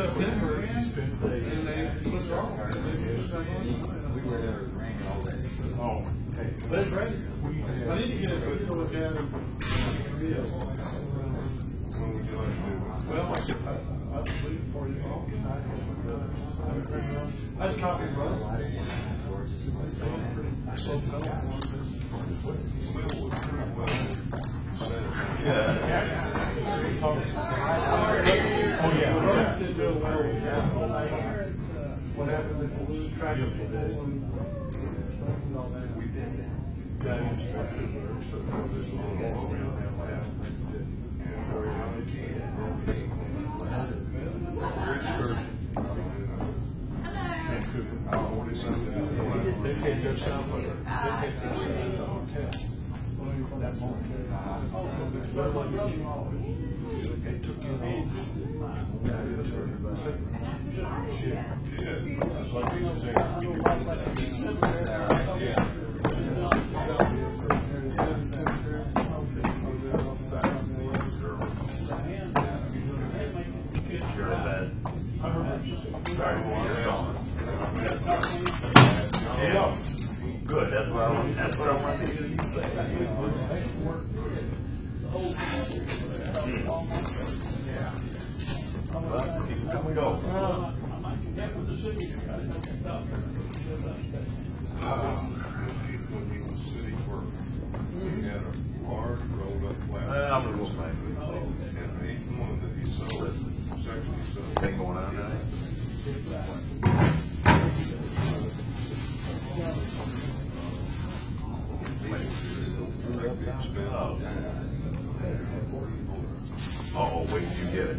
September, and what's wrong? We were there raining all day. Oh, okay. But it's ready. I need to get a video with that. Well, I believe for you all. I just copied it, brother. Oh, yeah. What happens if you lose track of it? We did that. Got instructed there, so this little program that last thing did. They can't go south with her. They can't go south to the hotel. That morning. They took you home. Good, that's what I want to hear you say. Well, here we go. I'm going to go back. Thing going on now. Oh, wait till you get it.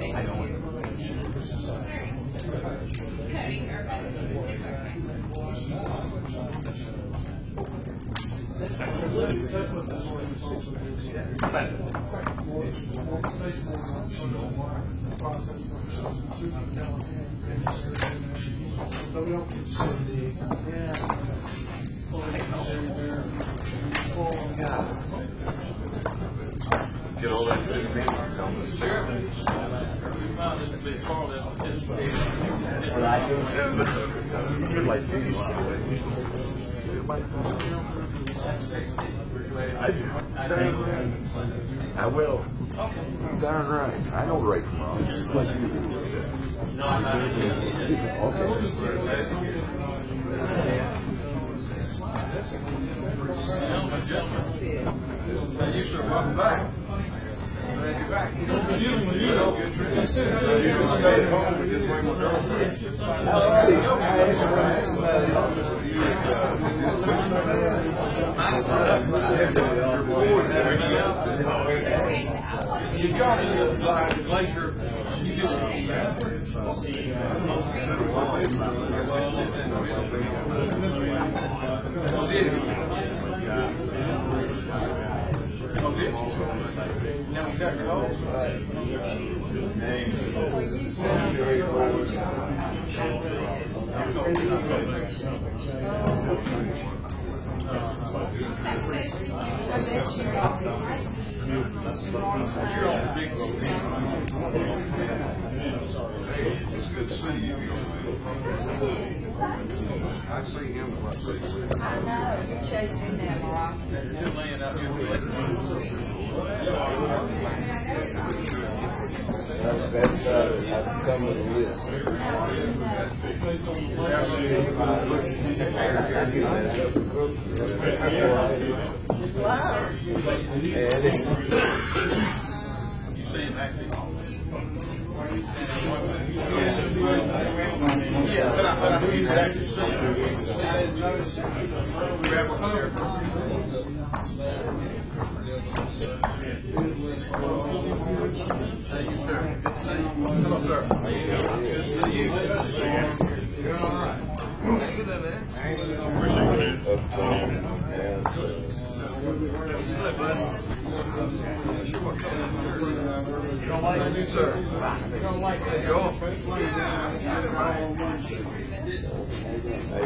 I know it. Get all that good meat. You're like me, I will. Darn right. I know right from wrong. Like you do. No, I'm not. Okay. You should run back. Glad you're back. You stay at home and just bring my girlfriend. You got to fly the glacier. You just now we got calls. It's good to see you. I see him when I see you. I know, you're chasing them off. You're laying out here. That's come with a list. You see him acting all this. Yeah, but I he's actually grab a chair. Thank you, sir. Come up, sir. Good to see you. Good to see you. You're all right. Thank you, man. You don't like it, sir? You don't like it? Go. How you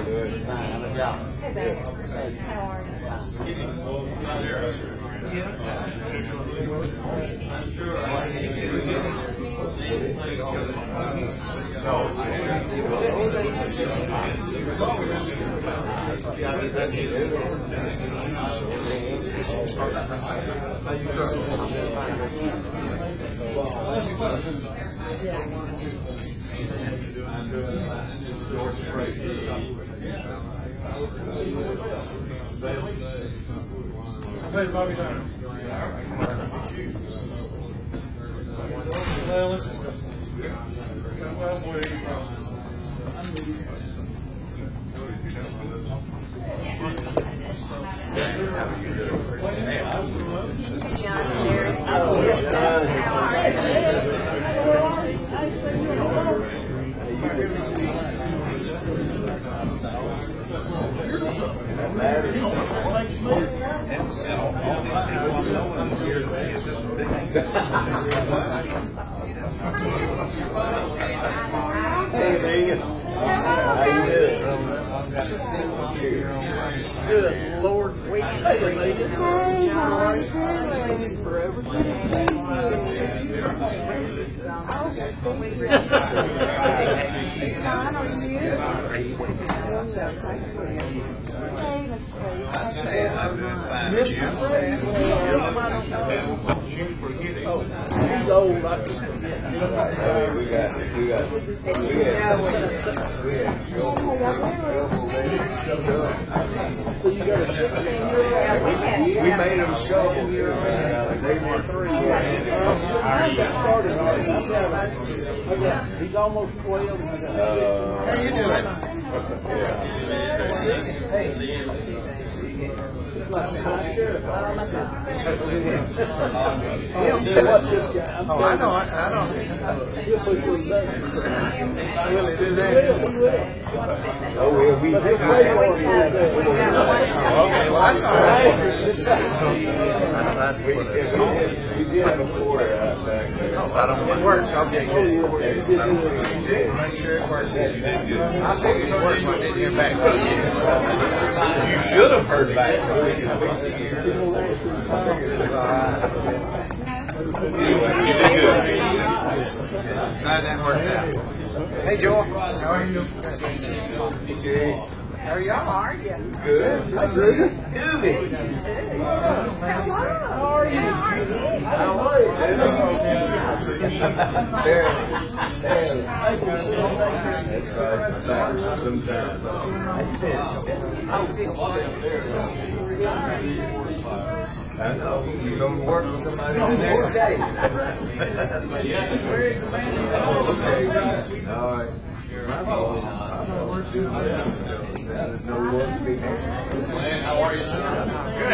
doing? Fine. How about y'all? Hey, babe. How are you? Not here. Hey, Bobby Dyer. Well, listen. Well, boy, Hey, man. How you doing? Good Lord, wait a minute. Hey, how are you doing? Forever. Fine, are you? He's old. So you got a we made them shovel. They were 3. He's almost 12. how you doing? Oh, I know. Really do that. Oh, well, we did. Okay, well, that's all right. We did have a quarter out back there. I don't know what works. I'll get good. Make sure it works. I figured it worked when I didn't hear back. You should have heard back. You did good. Glad that worked out. Hey, Joel. How are you? How are you? Good. Hello. How are you? I know. You go to work with somebody the next day. All right. How are you, sir? Good.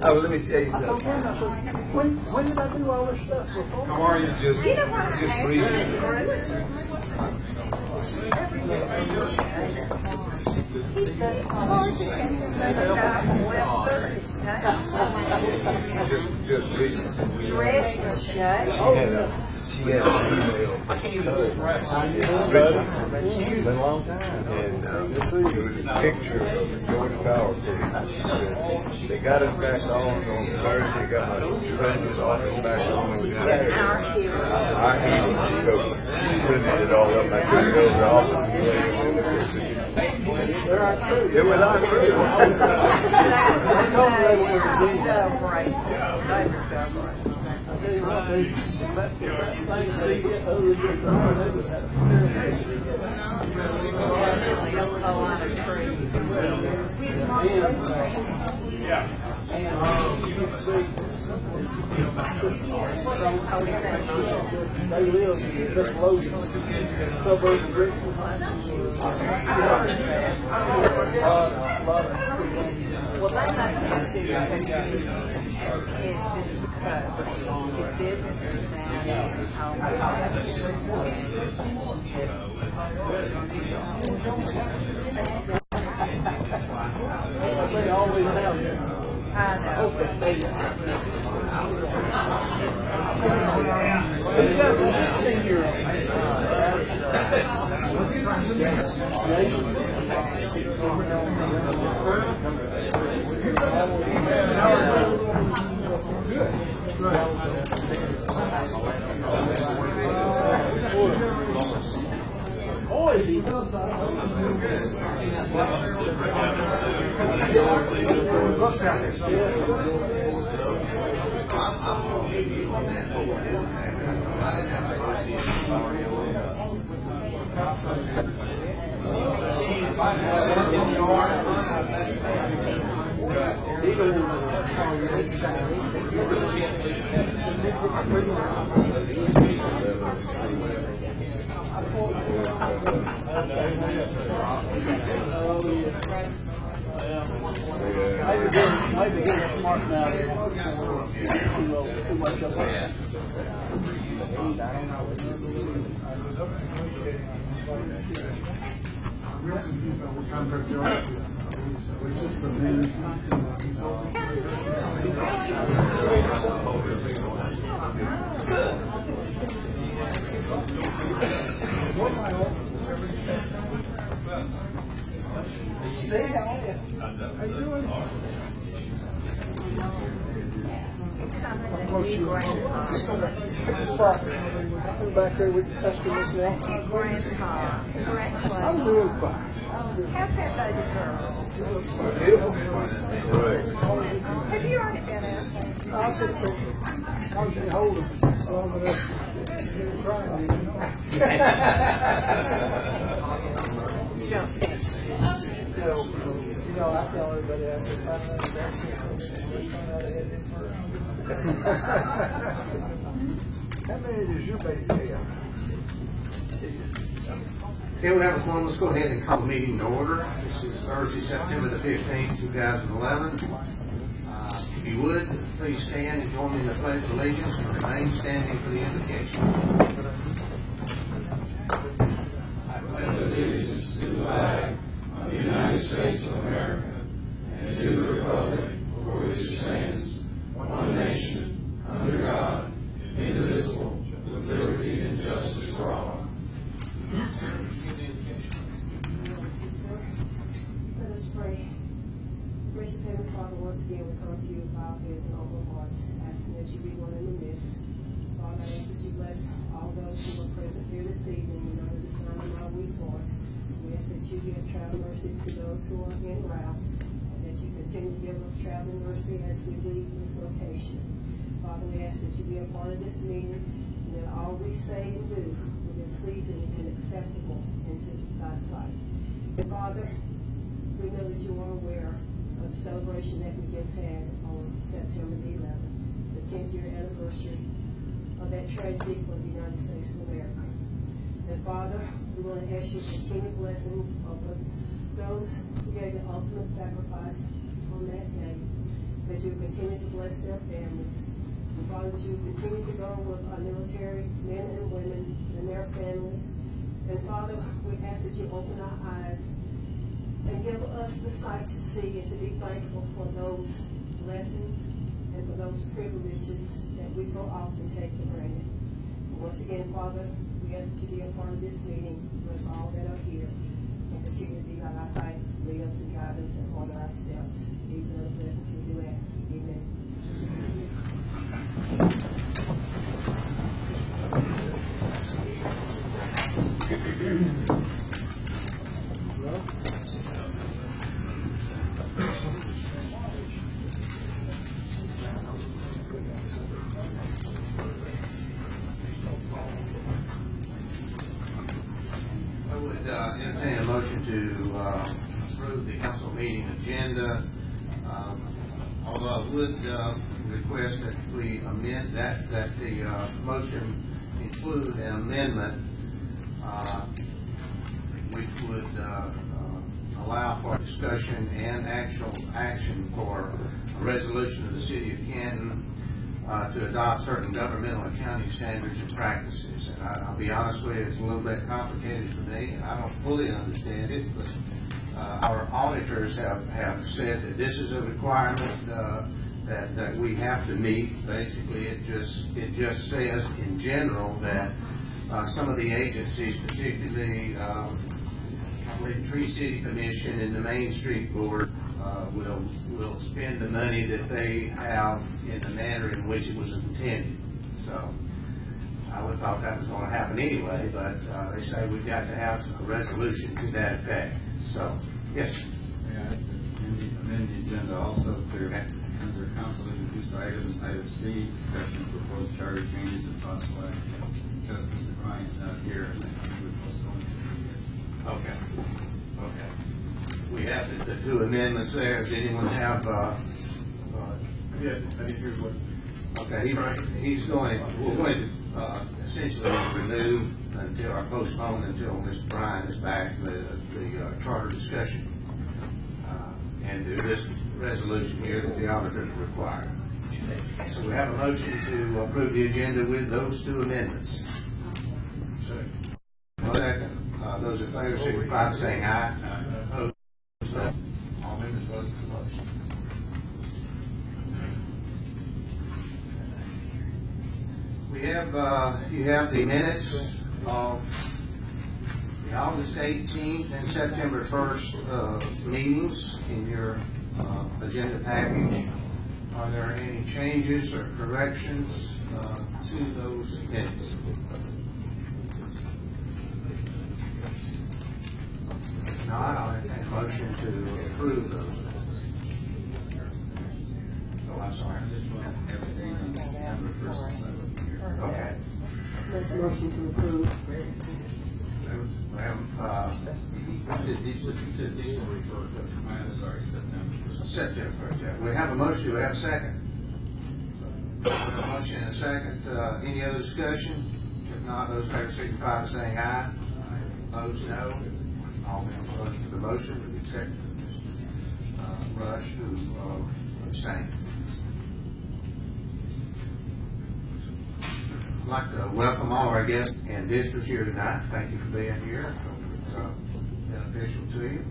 Oh, let me tell you something. When did I do all this stuff before? How are you? Just breathing. Just breathing. She had an email. It's been a long time. And it was a picture of the Georgia Power case. She said, they got us back on Thursday, got my friend's office back on Saturday. I handled it. So she printed it all up. I took it over to the office. It was not true. They live in this Logan suburb of Richmond. Well, they might have to do that. It's business They always have. I know. Senior Maybe getting smart now. Too much of that. I'm back there with customers now. I'm doing fine. How's that baby girl? Beautiful. Have you already been out? I'll sit there. I'll get hold of some of that. Crying, You don't think? I tell everybody I said, how many does your baby have? Okay, we have a quorum. Let's go ahead and call the meeting to order. This is Thursday, September the 15th, 2011. If you would, please stand and join me in the Pledge of Allegiance and remain standing for the invocation. I pledge allegiance to the flag of the United States of America and to the republic for which it stands, one nation, under God, indivisible, with liberty and justice for all. Let us pray. Gracious Heavenly Father, once again we come to you with our heads and open hearts, asking that you be one in the midst. Father, I ask that you bless all those who are present here this evening. We know that it's not in our weak voice. We ask that you give travel mercy to those who are en route, and that you continue to give us traveling mercy as we leave this location. Father, we ask that you be a part of this meeting, and that all we say and do will be pleasing and acceptable into thy sight. And Father, we know that you are aware of the celebration that we just had on September the 11th, the 10th year anniversary of that tragedy for the United States of America. And Father, we want to ask you continued blessings over those who gave the ultimate sacrifice on that day, that you continue to bless their families. And Father, that you continue to go with our military men and women and their families. And Father, we ask that you open our eyes and give us the sight to see and to be thankful for those blessings and for those privileges that we so often take for granted. And once again, Father, we ask that you be a part of this meeting with all that are here, and continue to be by our sides, lead us and guide us and order our steps. These are the blessings we do ask. Amen. Entertain a motion to approve the council meeting agenda. Although I would request that we amend that the motion include an amendment which would allow for discussion and actual action for a resolution of the City of Canton to adopt certain governmental accounting standards and practices. And I'll be honest with you, it's a little bit complicated for me, and I don't fully understand it, but our auditors have said that this is a requirement that we have to meet. Basically, it just says in general that some of the agencies, particularly I believe Tree City Commission and the Main Street Board, will spend the money that they have in the manner in which it was intended. So I would have thought that was going to happen anyway, but they say we've got to have a resolution to that effect. So, yes. Yeah, amend the agenda also to, under council introduced items, item C, discussion of proposed charter changes and possible action. Because Mr. Bryant's not here, and I would postpone it for 2 years. Okay. Okay. We have the two amendments there. Does anyone have? Yeah, I didn't hear what. Okay, he's going. We're going to essentially remove until or postpone until Mr. Bryant is back the charter discussion, and this resolution here that the auditors require. So we have a motion to approve the agenda with those two amendments. Second. Those in favor signify by saying aye. Opposed, no. All members voting for the motion. We have you have the minutes of the August 18th and September 1st meetings in your agenda package. Are there any changes or corrections to those minutes? No, I'll entertain a motion to approve those. Oh, I'm sorry. Abstain on September 1st. Okay. Motion to approve. Sorry, September 1st. September 1st, yeah. We have a motion. Do we have a second? We have a motion and a second. Any other discussion? If not, those in favor signify by saying aye. Opposed, no. All members voting for the motion, with the exception of Mr. Rush, who abstained. I'd like to welcome all our guests and visitors here tonight. Thank you for being here. I hope it's beneficial to you.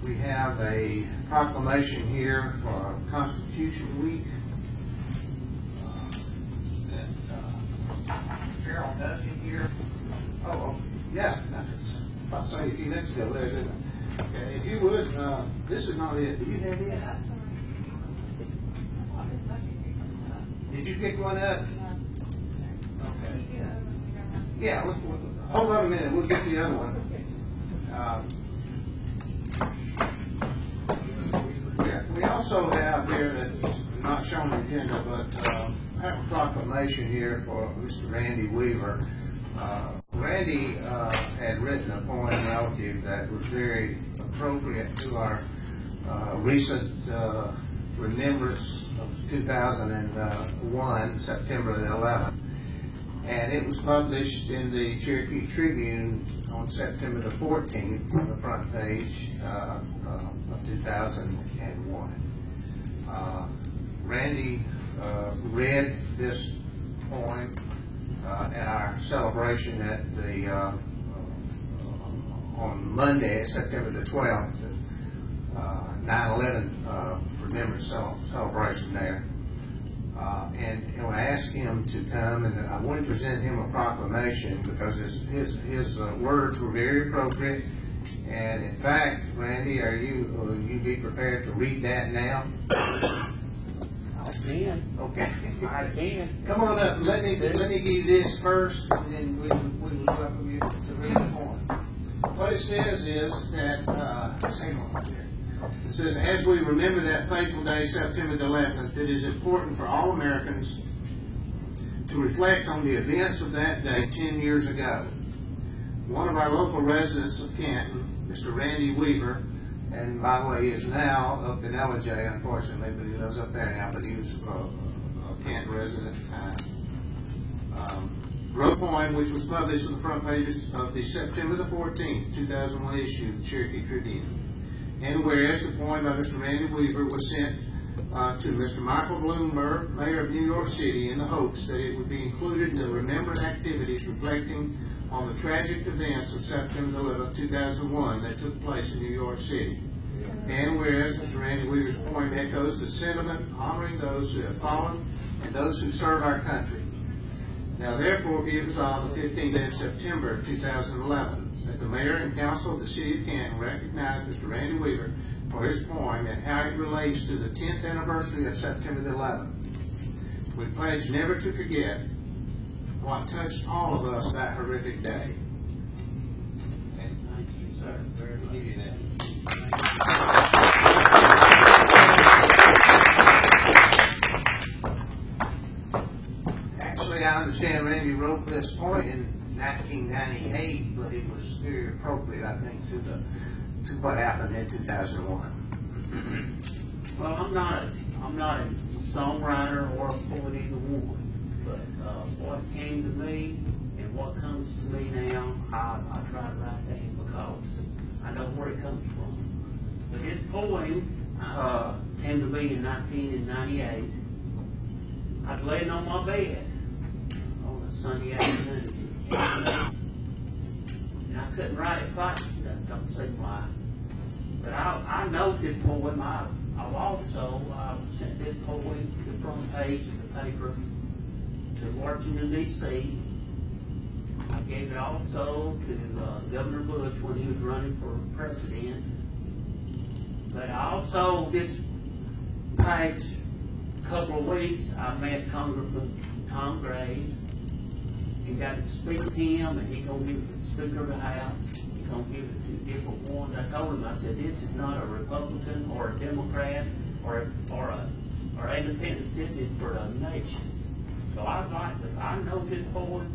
We have a proclamation here for Constitution Week. Carol Duffy here. Oh, yeah, that's about to say a few minutes ago there, didn't I? Okay, if you would, this is not it. Do you have it? Did you pick one up? Okay. Yeah, hold on a minute. We'll get the other one. We also have here, that's not shown on the agenda, but I have a proclamation here for Mr. Randy Weaver. Randy had written a poem relative that was very appropriate to our recent remembrance of 2001, September the 11th. And it was published in the Cherokee Tribune on September the 14th on the front page of 2001. Randy read this poem at our celebration at the on Monday, September the 12th, 9/11 remembrance celebration there. And I asked him to come, and I wanted to present him a proclamation because his words were very appropriate. And in fact, Randy, will you be prepared to read that now? I can. Okay. I can. Come on up. Let me give you this first, and then we will welcome you to read the poem. What it says is that, hang on here. It says, as we remember that fateful day, September the 11th, it is important for all Americans to reflect on the events of that day 10 years ago. One of our local residents of Canton, Mr. Randy Weaver, and by the way, he is now up in LJ, unfortunately, but he lives up there now, but he was a Canton resident at the time. Wrote a poem which was published on the front pages of the September the 14th, 2001 issue of the Cherokee Tribune. And whereas the poem by Mr. Randy Weaver was sent to Mr. Michael Bloomberg, Mayor of New York City, in the hopes that it would be included in the remembrance activities reflecting on the tragic events of September 11, 2001 that took place in New York City. And whereas Mr. Randy Weaver's poem echoes the sentiment honoring those who have fallen and those who serve our country. Now therefore be it resolved the 15th day of September 2011 that the mayor and council of the city of Canton recognize Mr. Randy Weaver for his poem and how it relates to the 10th anniversary of September the 11th. We pledge never to forget what touched all of us that horrific day. And thank you, sir. Very much. Give you that. Actually, I understand Randy wrote this point in 1998, but it was very appropriate, I think, to what happened in 2001. Well, I'm not a songwriter or a poet either one, but what came to me and what comes to me now, I try to write down because I know where it comes from. But his poem came to me in 1998. I'd laying on my bed on a sunny afternoon, and I couldn't write it fast enough, don't see why. But I know this poem. I've also sent this poem to the front page of the paper to Washington, D.C. I gave it also to Governor Bush when he was running for president. But I also, this past couple of weeks, I met Congressman Tom Gray and got to speak to him, and he's going to give it to the Speaker of the House. Going to give it to different ones. I told him, I said, this is not a Republican or a Democrat or independent. This is for the nation. So I know this poem,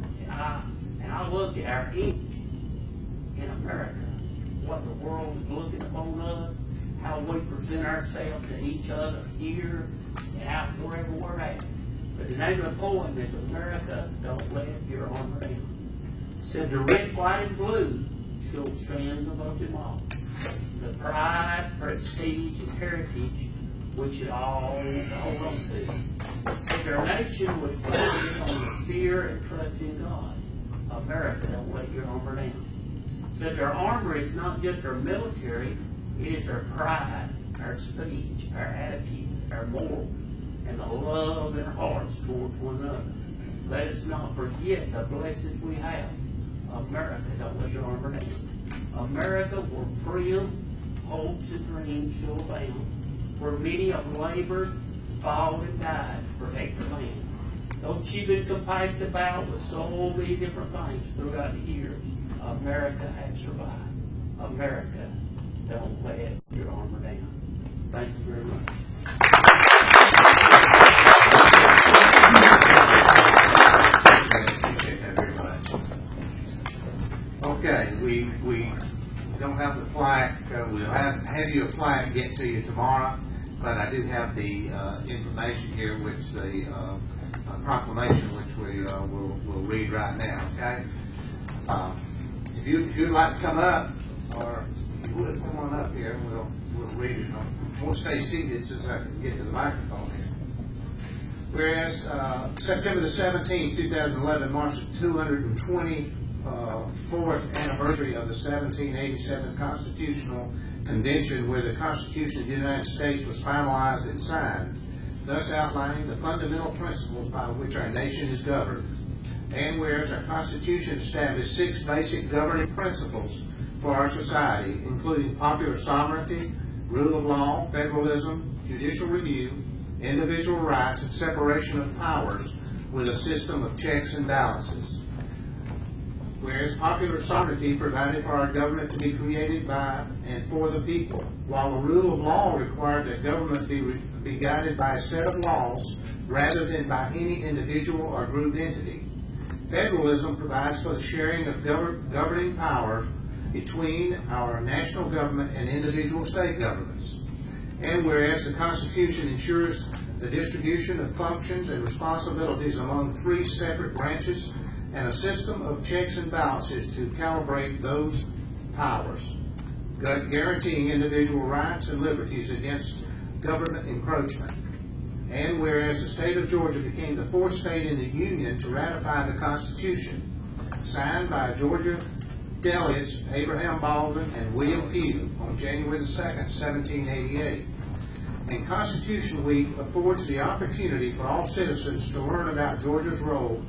and I look at our ink in America, what the world is looking upon us, how we present ourselves to each other here and out wherever we're at. But the name of the poem is America, Don't Let Your Armor Down. It said the red, white, and blue stands above them all. The pride, prestige, and heritage which it all hold on to. If our nation was built on the fear and trust in God, America, don't let your armor down. Said our armor is not just our military, it is our pride, our speech, our attitude, our morals, and the love in our hearts towards one another. Let us not forget the blessings we have. America, don't let your armor down. America, where freedom, hopes, and dreams shall abound, where many have labored, fought, and died to protect the land. Though she's been compassed about with so many different things throughout the years, America has survived. America, don't let your armor down. Thank you very much. Okay, we don't have the plaque. We'll have you a plaque get to you tomorrow, but I do have the information here, which the proclamation, which we will read right now. Okay, if you'd like to come up, or if you would come on up here, and we'll read it. I won't stay seated since I can get to the microphone here. Whereas September the 17th, 2011 marks the 224th anniversary of the 1787 Constitutional Convention, where the Constitution of the United States was finalized and signed, thus outlining the fundamental principles by which our nation is governed. And whereas our Constitution established 6 basic governing principles for our society, including popular sovereignty, rule of law, federalism, judicial review, individual rights, and separation of powers with a system of checks and balances. Whereas popular sovereignty provided for our government to be created by and for the people, while the rule of law required that government be guided by a set of laws rather than by any individual or group entity. Federalism provides for the sharing of governing power between our national government and individual state governments. And whereas the Constitution ensures the distribution of functions and responsibilities among 3 separate branches and a system of checks and balances to calibrate those powers, guaranteeing individual rights and liberties against government encroachment. And whereas the state of Georgia became the 4th state in the Union to ratify the Constitution, signed by Georgia delegates Abraham Baldwin and William Pugh on January the 2nd, 1788. And Constitution Week affords the opportunity for all citizens to learn about Georgia's role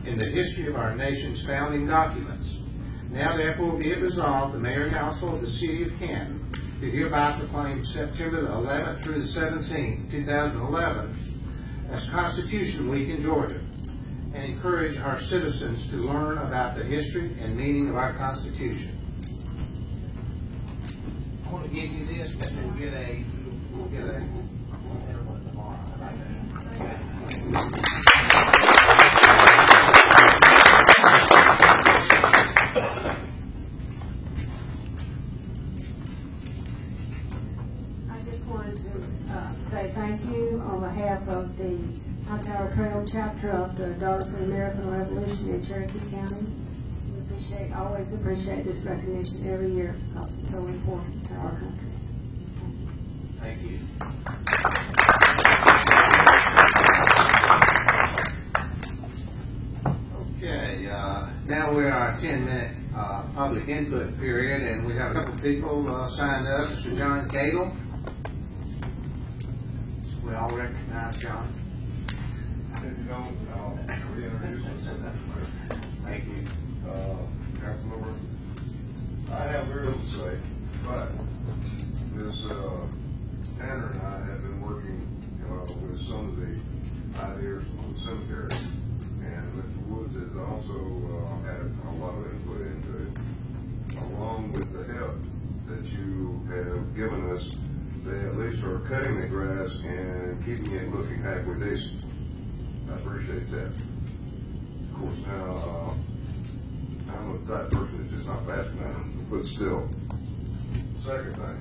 in the history of our nation's founding documents. Now therefore be it resolved, the Mayor and Council of the City of Canton do hereby proclaim September the 11th through the 17th, 2011 as Constitution Week in Georgia, and encourage our citizens to learn about the history and meaning of our Constitution. I want to give you this, but we'll get a I just wanted to say thank you on behalf of the High Tower Trail chapter of the Daughters of the American Revolution in Cherokee County. We always appreciate this recognition every year because it's so important to our country. Thank you. Okay, now we're in our 10-minute public input period, and we have a couple people signed up. Mr. John Cadle. We all recognize John. If you don't, I'll reintroduce myself. Thank you. Councilmember, I have very little to say, but this Tanner and I have been working with some of the ideas on the cemetery, and Mr. Woods has also had a lot of input into it, along with the help that you have given us. They at least are cutting the grass and keeping it looking halfway decent. I appreciate that. Of course, now, I'm a type person that's just not fast enough, but still. Second thing.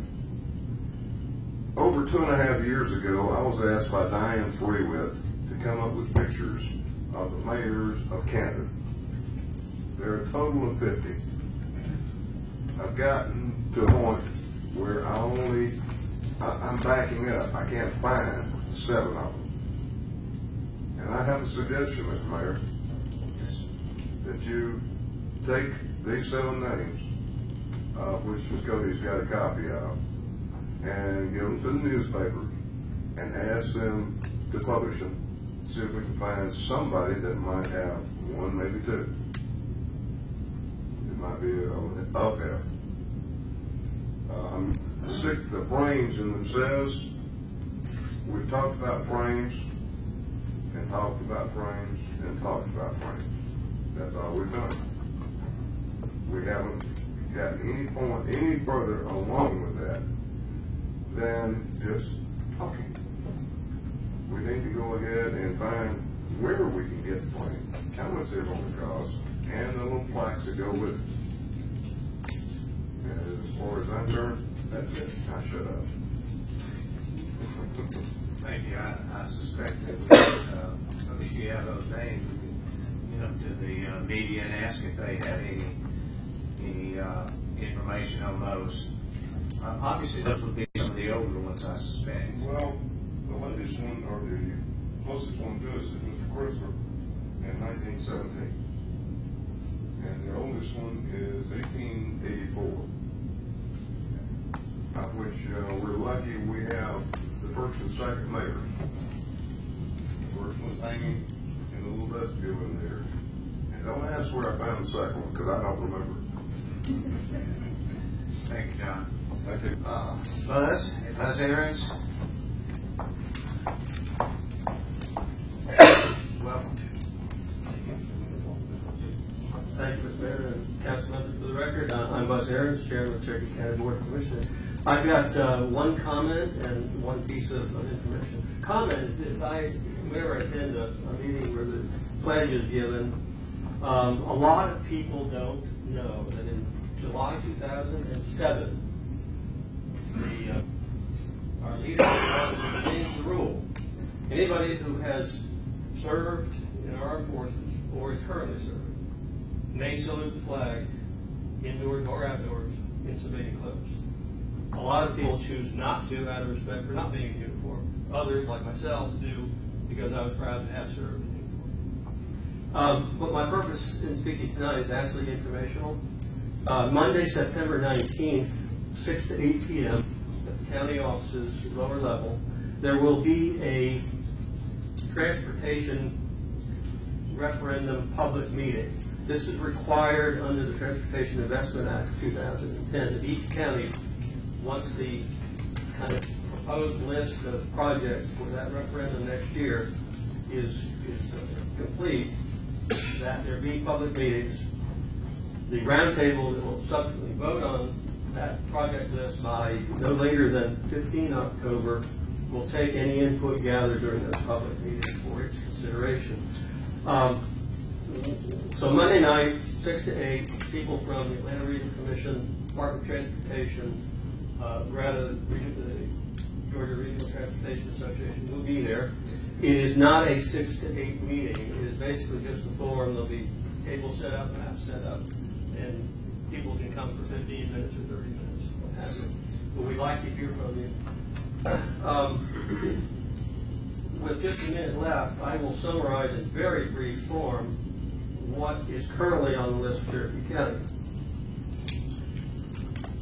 Over 2.5 years ago, I was asked by Diane Freewitt to come up with pictures of the mayors of Canton. There are a total of 50. I've gotten to a point where I'm backing up. I can't find 7 of them. And I have a suggestion, Mr. Mayor, that you take these 7 names, which Cody's got a copy of, and give them to the newspapers and ask them to publish them. See if we can find somebody that might have 1, maybe 2. It might be up there. I'm sick of the frames in themselves. We've talked about frames and talked about frames and talked about frames. That's all we've done. We haven't gotten any further along with that than just talking. We need to go ahead and find where we can get the plane, how much they're going to cost, and the little plaques that go with it. And as far as I'm concerned, that's it. I shut up. Thank you. I suspect that if you have those names, to the media and ask if they have any information on those. Obviously, those would be some of the older ones, I suspect. Well, the latest one, or the closest one to us, is Mr. Chrysler in 1917. And the oldest one is 1884. Of which we're lucky we have the first and second mayors. The first one's hanging in the little vestibule in there. And don't ask where I found the second one, because I don't remember. Thank you, John. Thank you. Buzz Aarons. Welcome. Thank you, Mr. Mayor and council members. For the record, I'm Buzz Aarons, Chairman of the Cherokee County Board of Commissioners. I've got one comment and one piece of information. Comment is whenever I attend a meeting where the pledge is given, a lot of people don't know that in July 2007, our leadership changed the rule. Anybody who has served in our armed forces or is currently serving may salute the flag indoors or outdoors in civilian clothes. A lot of people choose not to out of respect for not being in uniform. Others, like myself, do because I was proud to have served in uniform. But my purpose in speaking tonight is actually informational. Monday, September 19th, 6 to 8 p.m. at the county offices, lower level, there will be a transportation referendum public meeting. This is required under the Transportation Investment Act of 2010 that each county, once the kind of proposed list of projects for that referendum next year is complete, that there be public meetings. The roundtable that will subsequently vote on that project list by no later than 15 October will take any input gathered during those public meetings for its consideration. So Monday night, 6 to 8, people from the Atlanta Regional Commission, Department of Transportation, the Georgia Regional Transportation Association will be there. It is not a 6 to 8 meeting. It is basically just a forum. There'll be tables set up, maps set up, and people can come for 15 minutes or 30 minutes, what have you. But we'd like to hear from you. With just a minute left, I will summarize in very brief form what is currently on the list of Cherokee County.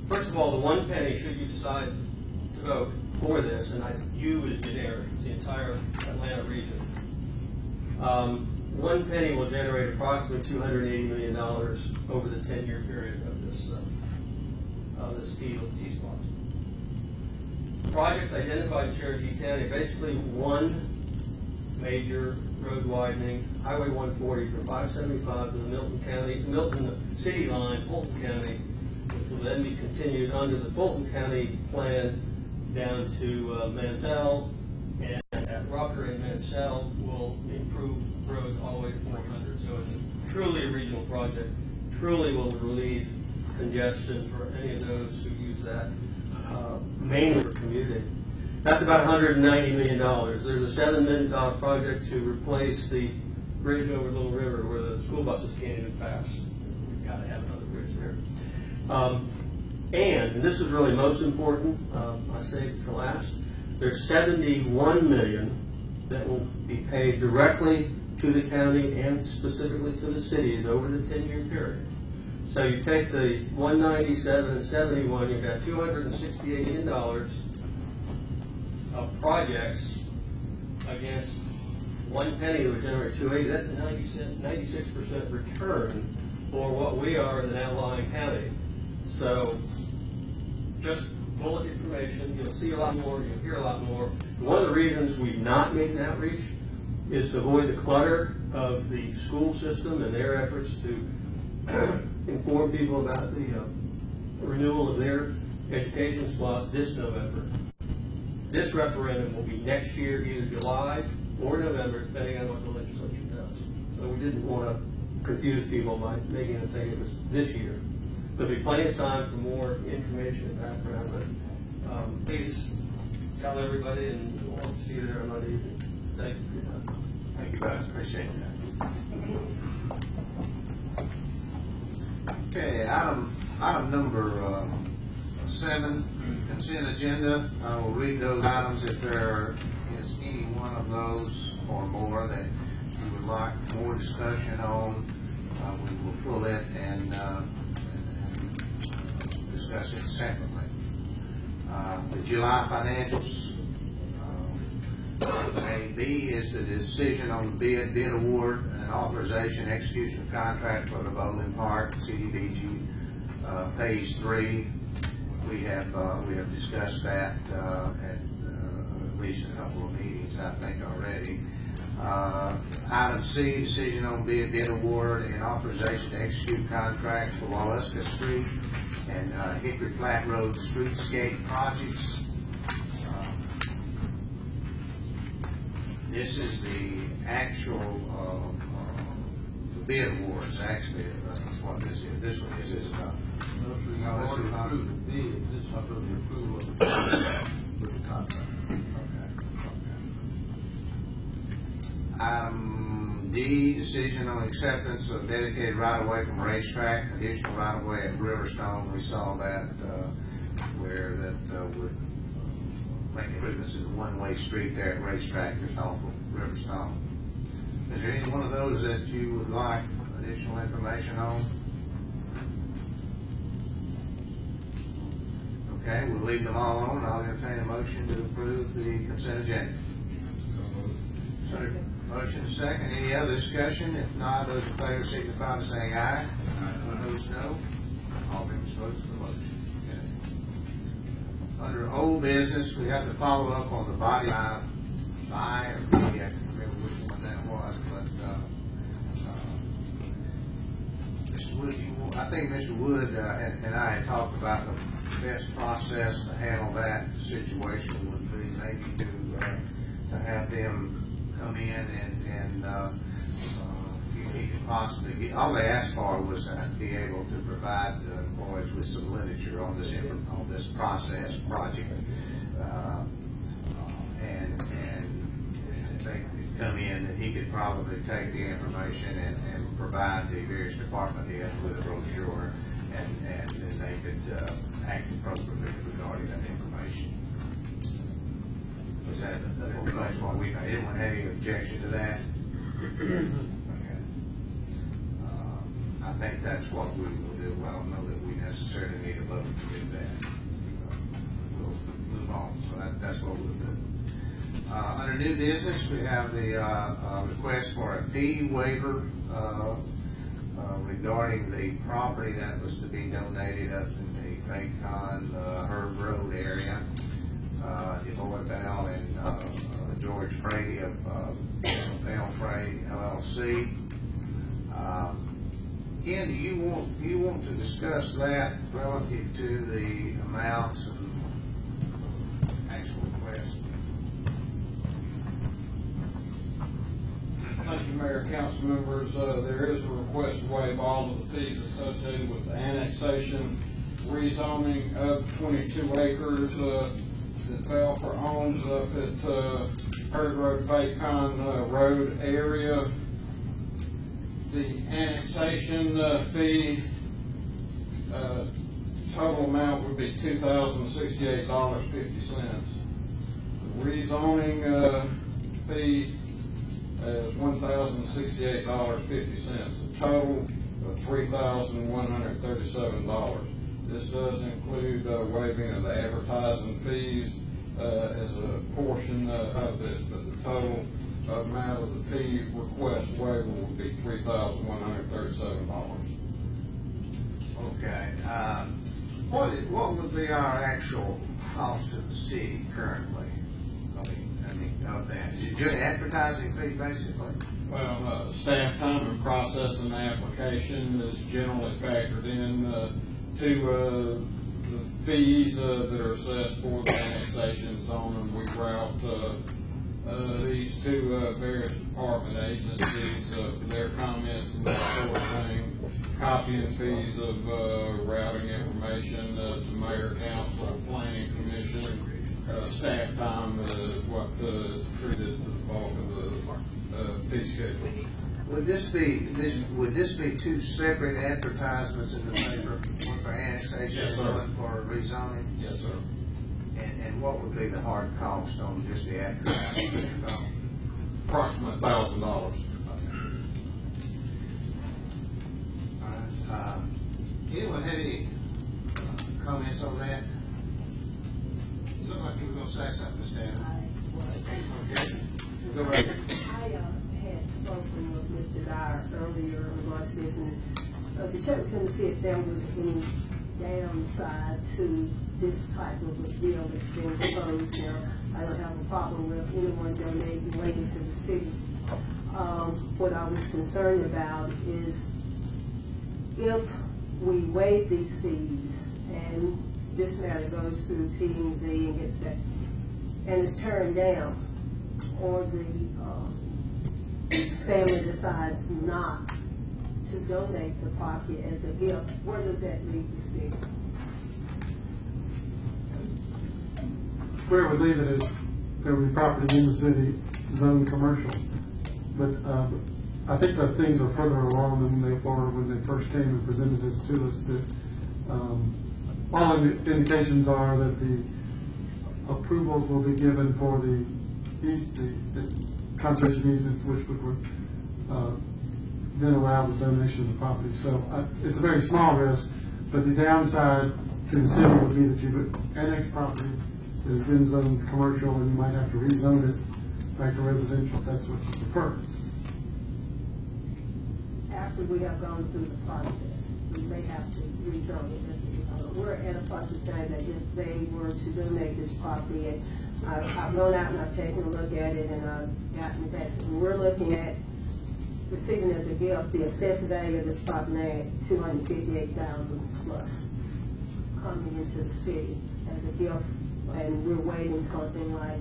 First of all, the 1 penny, should you decide to vote for this, and you is generic, it's the entire Atlanta region. 1 penny will generate approximately $280 million over the 10-year period of this T-spot. Projects identified in Cherokee County, basically one major road widening, Highway 140 from 575 to the Milton City line, Fulton County, which will then be continued under the Fulton County plan down to Mansell, and at Rucker and Mansell will improve roads all the way to 400. So it's truly a regional project, truly will relieve congestion for any of those who use that, mainly for commuting. That's about $190 million. There's a $7 million project to replace the bridge over Little River where the school buses can't even pass. We've got to have another bridge there. And this is really most important, I saved it for last, there's $71 million that will be paid directly to the county and specifically to the cities over the 10-year period. So you take the 197 and 71, you've got $268 million of projects against 1 penny that would generate 280. That's a 96% return for what we are in an outlying county. So just bullet information. You'll see a lot more. You'll hear a lot more. One of the reasons we've not made an outreach is to avoid the clutter of the school system and their efforts to inform people about the renewal of their education slots this November. This referendum will be next year, either July or November, depending on what the legislature does. So we didn't want to confuse people by making them think it was this year. There'll be plenty of time for more information and background, but please tell everybody, and we'll hope to see you there on Monday evening. Thank you for your time. Thank you, Buzz. Appreciate that. Okay, item number 7, consent agenda. I will read those items. If there is any one of those or more that you would like more discussion on, we will pull it and discuss it separately. The July financials. A B is the decision on the bid award and authorization execution of contract for the Bowling Park CDBG Phase 3. We have discussed that at least a couple of meetings, I think, already. Item C, decision on bid award and authorization to execute contracts for Waleska Street and Hickory Flat Road streetscape projects. This is the actual the bid awards. Actually, what this is. This one is about. Approve the bid. This is not really approval of the contract. D, decision on acceptance of dedicated right-of-way from racetrack, additional right-of-way at Riverstone. We saw that where that would make improvements in the one-way street there at racetrack just off of Riverstone. Is there any one of those that you would like additional information on? Okay, we'll leave them all on. I'll entertain a motion to approve the consent agenda. Motion is second. Any other discussion? If not, those in favor signify by saying aye. Opposed, no. All members vote for the motion. Okay. Under old business, we have to follow up on the body buy or B, I can't remember which one that was, but Mr. Wood, I think Mr. Wood and I had talked about the best process to handle that situation would be maybe to have them come in and he could possibly get, all they asked for was to be able to provide the employees with some literature on this process project, and if they could come in, and he could probably take the information and provide the various department heads with a brochure, and then they could act appropriately regarding that information. Was that that's what we anyone had any objection to that? Okay. I think that's what we will do. I don't know that we necessarily need a vote to do that. We'll move on. So that's what we'll do. Under new business, we have the request for a fee waiver regarding the property that was to be donated up in the Canton, Herb Road area. DeBoy Bell and George Frady of Bell Frady LLC. Ken, do you want to discuss that relative to the amounts and actual requests? Thank you, Mayor, council members. There is a request to waive all of the fees associated with the annexation, rezoning of 22 acres that Belfer owns up at Herd Road, Bacon Road area. The annexation fee total amount would be $2,068.50. The rezoning fee is $1,068.50. A total of $3,137. This does include waiving of the advertising fees as a portion of this, but the total amount of the fee request waiver would be $3,137. Okay. What would be our actual cost to the city currently? I mean, of that, is it just advertising fee basically? Well, staff time and processing the application is generally factored in to the fees that are assessed for the annexation zone, and we route these to various department agencies for their comments and that sort of thing. Copying fees of routing information to mayor, council, planning commission. Staff time is what is treated to the bulk of the fee schedule. Would this be two separate advertisements in the paper, one for annexation Yes, and one for rezoning? Yes, sir. And what would be the hard cost on just the advertising? Approximately $1,000. Anyone have any comments on that? You look like you were going to say something, Ms. Stanley. Okay. Go right ahead. I had spoken with Mr. Dyer earlier in regards to this, and to check with him to see if there was any downside to this type of a deal that's being proposed. Now, I don't have a problem with anyone donating money to the city. What I was concerned about is if we waive these fees and this matter goes through T&Z and gets that, and it's turned down, or the family decides not to donate the property as a gift, where does that leave the city? Where it would leave it is there would be property in the city zoned commercial. But I think that things are further along than they were when they first came and presented this to us. That all the indications are that the approvals will be given for the conservation easement, which would then allow the donation of the property. So it's a very small risk, but the downside to the city would be that you would annex property that is in zone commercial, and you might have to rezone it back to residential, if that's what you prefer. After we have gone through the process, we may have to rezone it. We're at a process saying that if they were to donate this property, and I've gone out and I've taken a look at it, and I've gotten that we're looking at receiving as a gift the assessed value of this property at $258,000 plus coming into the city as a gift, and we're waiting something like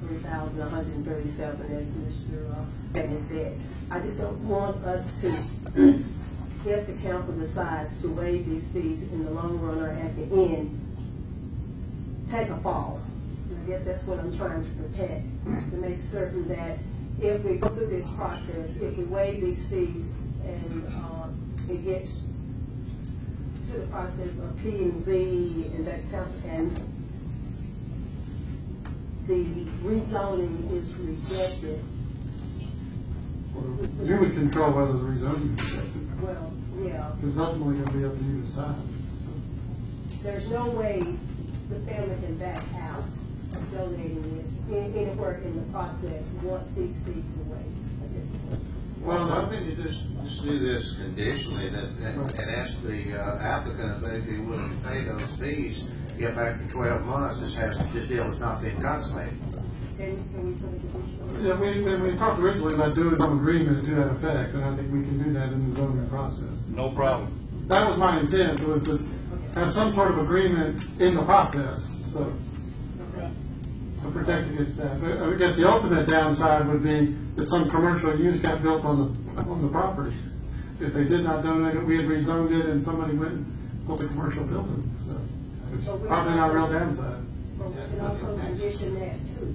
$3,137, as Mr. Benny said. I just don't want us to, if the council decides to waive these fees in the long run or at the end, take a fall. And I guess that's what I'm trying to protect, to make certain that if we go through this process, if we waive these fees and it gets to the process of P&Z and that and the rezoning is rejected. You would control whether the rezoning is rejected. Well, yeah. It's ultimately going to be up to you to decide. So. There's no way the family can back out of donating this anywhere in the process once these fees are waived. Well, I think you just do this conditionally, and ask the applicant if they'd be willing to pay those fees if after 12 months this deal has not been consummated. Can we put a condition? Yeah, we talked originally about doing some agreement to that effect, and I think we can do that in the zoning process. No problem. That was my intent, was to have some sort of agreement in the process, so to protect against that. But I guess the ultimate downside would be that some commercial use got built on the property. If they did not donate it, we had rezoned it, and somebody went and built a commercial building. So, which is probably not a real downside. But we can also condition that too.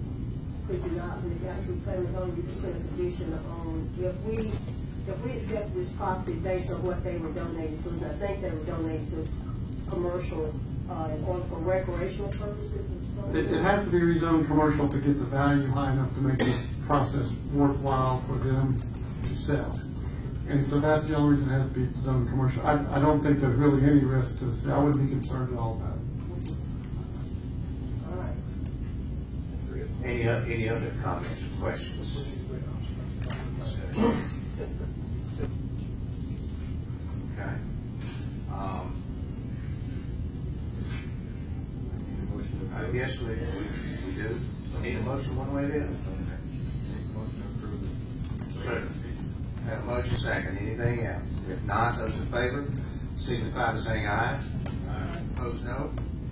Could you not, when the actual plan is on, you can put a condition on, if we accept this property based on what they were donating to, I think they were donating to commercial, and for recreational purposes and stuff. It has to be rezoned commercial to get the value high enough to make this process worthwhile for them to sell. And so that's the only reason it has to be zoned commercial. I don't think there's really any risk to the city. I wouldn't be concerned at all about it. Any other comments or questions? Okay. I guess we do. Need a motion one way or the other? Motion to approve it. Have a motion second. Anything else? If not, those in favor signify by saying aye. Aye. Opposed, no.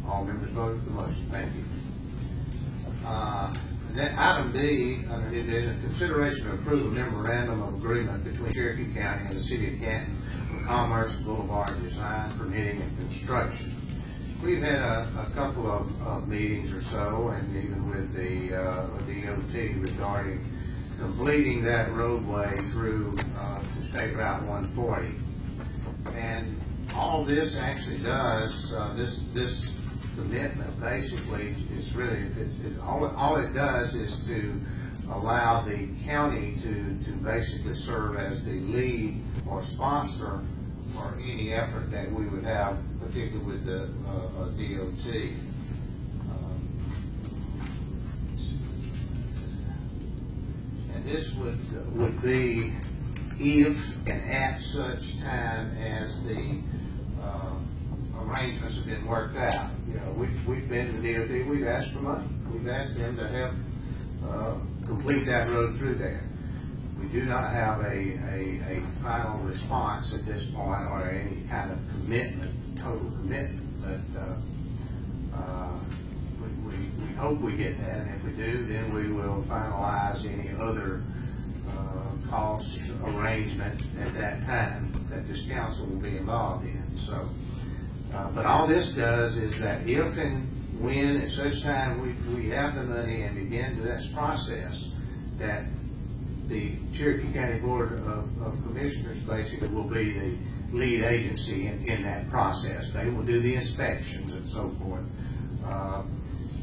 All members voted for the motion. Thank you. Item D, under new business, consideration to approve a memorandum of agreement between Cherokee County and the City of Canton for commerce, boulevard design, permitting, and construction. We've had a couple of meetings or so, and even with the DOT regarding completing that roadway through State Route 140. And all this actually does, this commitment basically is really, all it does is to allow the county to basically serve as the lead or sponsor for any effort that we would have, particularly with the DOT. And this would be if and at such time as the arrangements have been worked out. You know, we've been to the DOT, we've asked for money. We've asked them to help complete that road through there. We do not have a final response at this point or any kind of commitment, total commitment, but we hope we get that, and if we do, then we will finalize any other cost arrangement at that time that this council will be involved in. So, but all this does is that if and when at such time we have the money and begin this process, that the Cherokee County Board of Commissioners basically will be the lead agency in that process. They will do the inspections and so forth,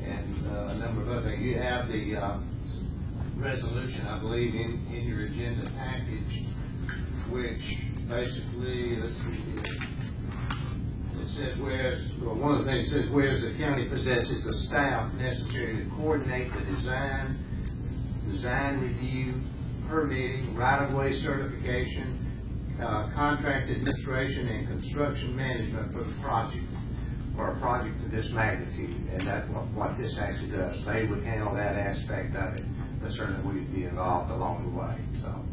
and a number of other things. You have the resolution, I believe, in your agenda package, which basically, let's see here. It says, whereas, well, one of the things says, whereas the county possesses the staff necessary to coordinate the design, design review, permitting, right-of-way certification, contract administration, and construction management for the project, for a project of this magnitude. And that's what this actually does. They would handle that aspect of it, but certainly we'd be involved along the way. So,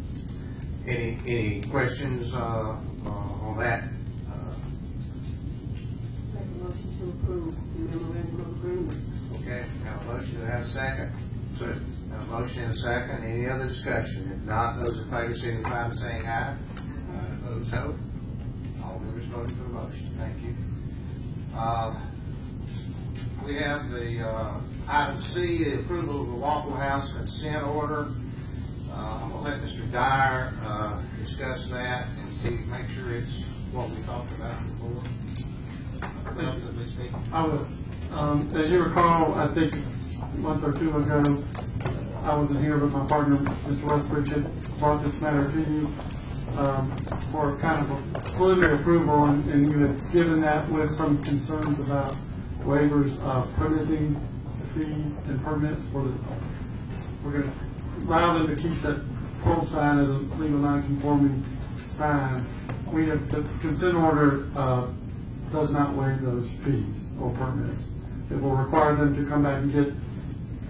any questions on that? Make a motion to approve the memorandum of agreement. Okay, have a motion, to have a second. So, have a motion and a second. Any other discussion? If not, those in favor signify by saying aye. Opposed, no. All members voting for the motion. Thank you. We have the item C, the approval of the Waffle House consent order. I'm going to let Mr. Dyer discuss that and see, make sure it's what we talked about before. Relatively speaking. I will. As you recall, I think a month or two ago, I wasn't here, but my partner, Mr. Westbridge, had brought this matter to you for kind of a preliminary approval, and you had given that with some concerns about waivers of permitting fees and permits for the, we're going to allow them to keep that pole sign as a legal non-conforming sign. We have, the consent order does not waive those fees or permits. It will require them to come back and get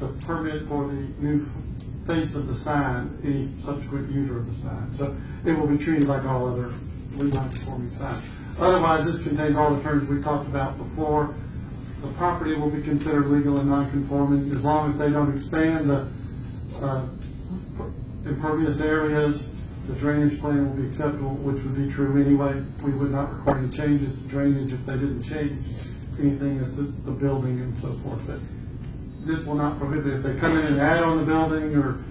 the permit for the new face of the sign, any subsequent user of the sign. So it will be treated like all other legal non-conforming signs. Otherwise, this contains all the terms we talked about before. The property will be considered legal and non-conforming as long as they don't expand the impervious areas. The drainage plan will be acceptable, which would be true anyway. We would not require any changes to drainage if they didn't change anything as to the building and so forth. But this will not prohibit, if they come in and add on the building or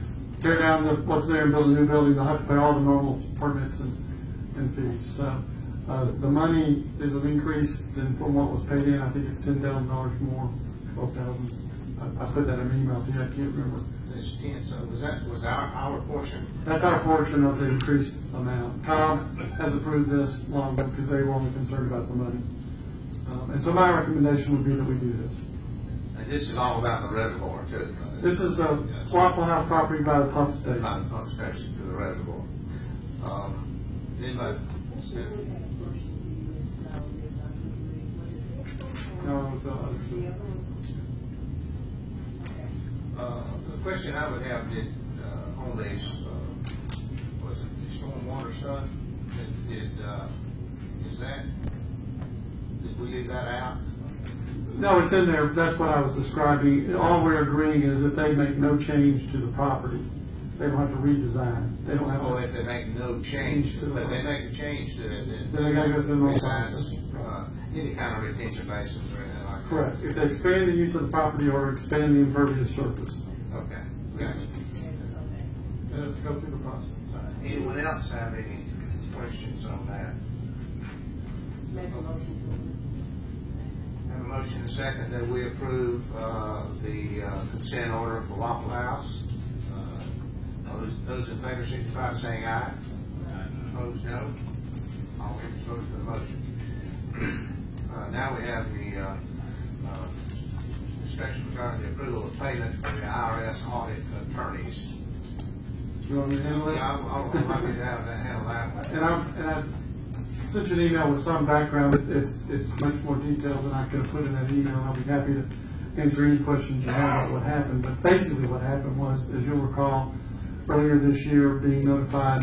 tear down what's there and build a new building, they'll have to pay all the normal permits and fees. So the money is an increase from what was paid in. I think it's $10,000 more, $12,000. I put that in an email to you. I can't remember. This 10, so was our portion? That's our portion of the increased amount. Tom has approved this long ago because they were only concerned about the money. And so my recommendation would be that we do this. And this is all about the reservoir, too. This is the Waffle House property by the pump station. By the pump station to the reservoir. Anybody? No, the question I would have on these was it the stormwater stuff? Did we leave that out? No, it's in there. That's what I was describing. All we're agreeing is if they make no change to the property, they don't have to redesign. They don't have to. If they make no change to it, if they make a change to it, then they got to go through the whole redesign process. Any kind of retention basins or anything like that. Correct. If they expand the use of the property or expand the impervious surface. Okay. Gotcha. They have to go through the process. Anyone else have any questions on that? Make a motion to approve. Have a motion and a second that we approve the consent order for Waffle House. Those in favor signify by saying aye. Opposed, no. All members voted for the motion. Now we have the discussion regarding the approval of payment for the IRS audit attorneys. You want me to handle it? Yeah, I'll let you handle that. And I sent you an email with some background. It's much more detailed than I could have put in that email. I'll be happy to answer any questions you have about what happened. But basically what happened was, as you'll recall, earlier this year being notified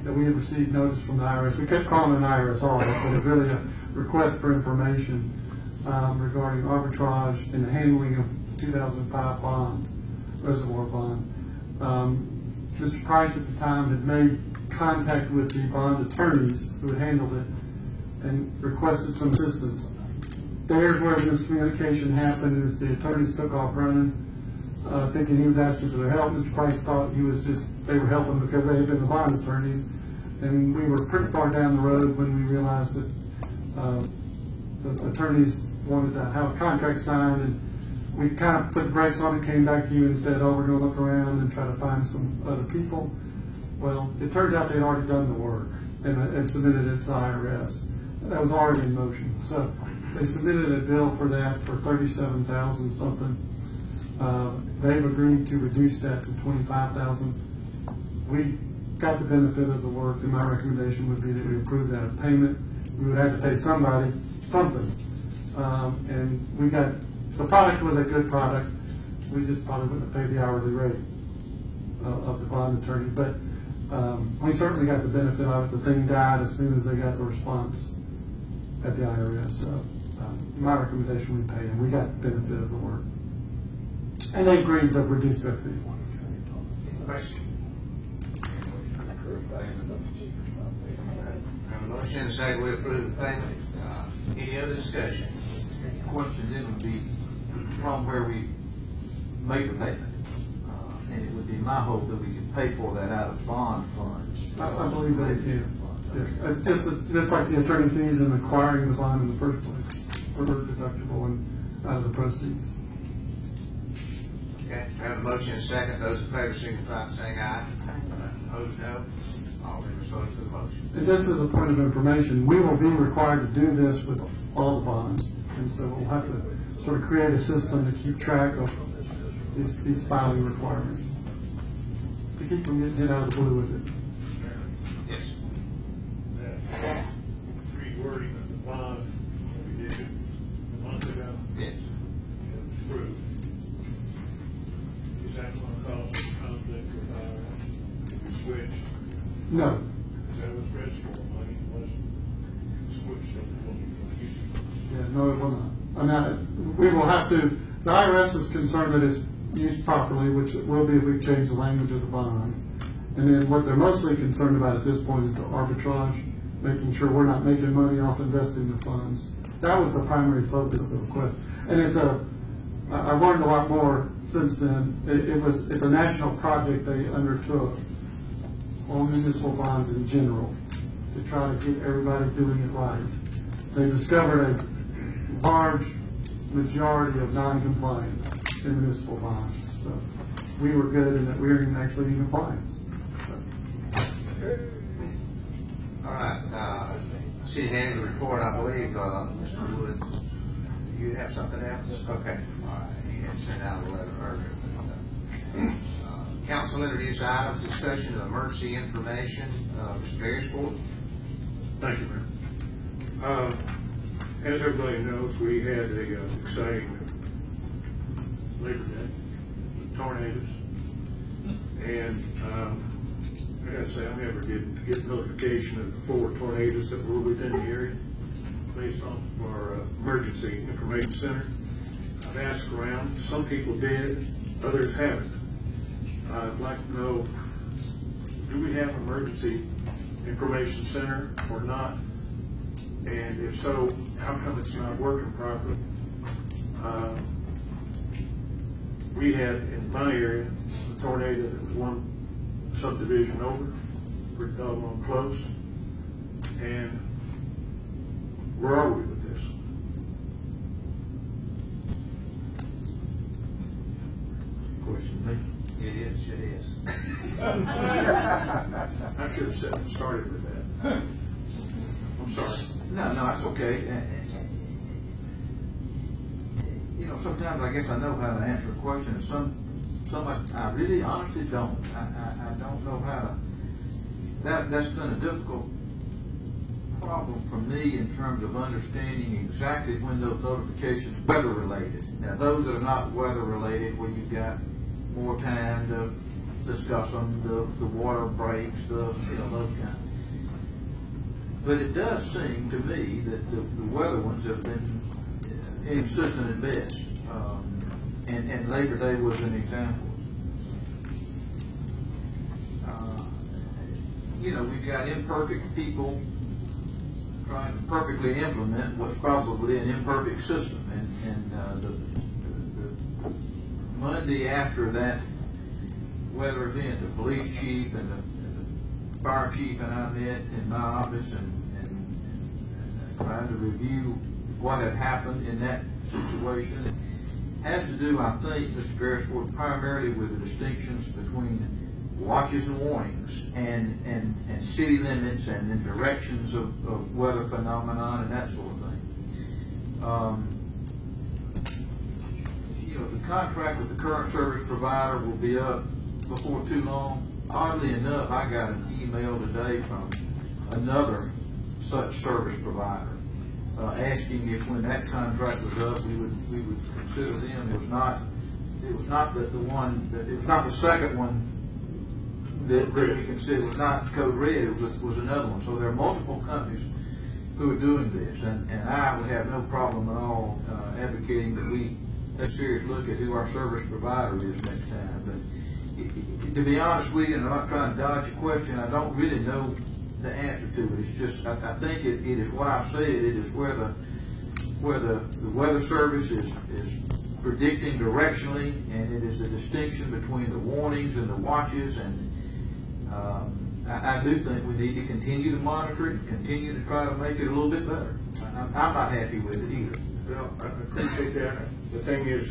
that we had received notice from the IRS. We kept calling it an IRS audit, but it's really a request for information regarding arbitrage and the handling of 2005 bond, reservoir bond. Mr. Price at the time had made contact with the bond attorneys who had handled it and requested some assistance. There's where the miscommunication happened, is the attorneys took off running, thinking he was asking for their help. Mr. Price thought they were helping because they had been the bond attorneys, and we were pretty far down the road when we realized that the attorneys wanted to have a contract signed, and we kind of put the brakes on it, came back to you and said, oh, we're going to look around and try to find some other people. Well, it turns out they'd already done the work and submitted it to the IRS. That was already in motion. So they submitted a bill for that for $37,000 something. They've agreed to reduce that to $25,000. We got the benefit of the work, and my recommendation would be that we approve that payment. We would have to pay somebody something. And we got, the product was a good product. We just probably wouldn't have paid the hourly rate of the bond attorney. But we certainly got the benefit of it. The thing died as soon as they got the response at the IRS. So my recommendation, we pay, and we got the benefit of the work. And they agreed to reduce their fee. Question. Have a motion and a second, we approve the payment. Any other discussion? Question then would be from where we made the payment, and it would be my hope that we could pay for that out of bond funds. I believe they can. Yeah. It's just like the attorney fees and acquiring the bond in the first place. We're deductible and out of the proceeds. Okay, we have a motion and a second. Those in favor signify by saying aye. Opposed, no. All in favor for the motion. And just as a point of information, we will be required to do this with all the bonds. And so we'll have to sort of create a system to keep track of these filing requirements, to keep them getting hit out of the blue with it. Yes. That rewording of the bond we did a month ago. Yes. It was approved. Is that going to cause a conflict with our switch? No. Because that was registered money, it wasn't switched over to what we were using. Yeah, no, it will not. I mean, we will have to, the IRS is concerned that it's used properly, which it will be if we change the language of the bond. And then what they're mostly concerned about at this point is the arbitrage, making sure we're not making money off investing the funds. That was the primary focus of the request. And I learned a lot more since then. It's a national project they undertook on municipal bonds in general to try to get everybody doing it right. They discovered a large majority of non-compliance in municipal bonds. So we were good in that we were actually in compliance. All right. City manager report, I believe, Mr. Wood, you have something else? Okay. All right. He had sent out a letter earlier. Council introduced items, discussion of emergency information. Mr. Beresford. Thank you, Mayor. As everybody knows, we had a exciting Labor Day, tornadoes, and I gotta say, I never did get notification of the 4 tornadoes that were within the area based on our emergency information center. I've asked around, some people did, others haven't. I'd like to know, do we have an emergency information center or not? And if so, how come it's not working properly? We had in my area a tornado that was one subdivision over, pretty doggone close. And where are we with this? Question me? It is. I should have started with that. I'm sorry. No, that's okay. You know, sometimes I guess I know how to answer a question, and some I really honestly don't. I don't know how to. That's been a difficult problem for me in terms of understanding exactly when those notifications weather related. Now, those that are not weather related, where you've got more time to discuss them, the water breaks, those kind. But it does seem to me that the weather ones have been inconsistent at best, and Labor Day was an example. We've got imperfect people trying to perfectly implement what's probably an imperfect system, and the Monday after that weather event, the police chief and the fire chief and I met in my office and tried to review what had happened in that situation. It has to do, I think, Mr. Beresford, primarily with the distinctions between watches and warnings and city limits and the directions of weather phenomenon and that sort of thing. The contract with the current service provider will be up before too long. Oddly enough, I got an email today from another such service provider, asking if when that contract was up, we would consider them. It was not the second one that we considered. It was not Code Red. It was another one. So there are multiple companies who are doing this, and I would have no problem at all advocating that we take a serious look at who our service provider is next time. But to be honest with you, and I'm not trying to dodge your question, I don't really know the answer to it. It's just I think it is what I've said. It is where the Weather Service is predicting directionally, and it is a distinction between the warnings and the watches. And I do think we need to continue to monitor it and continue to try to make it a little bit better. I'm not happy with it either. Well, I appreciate that. The thing is,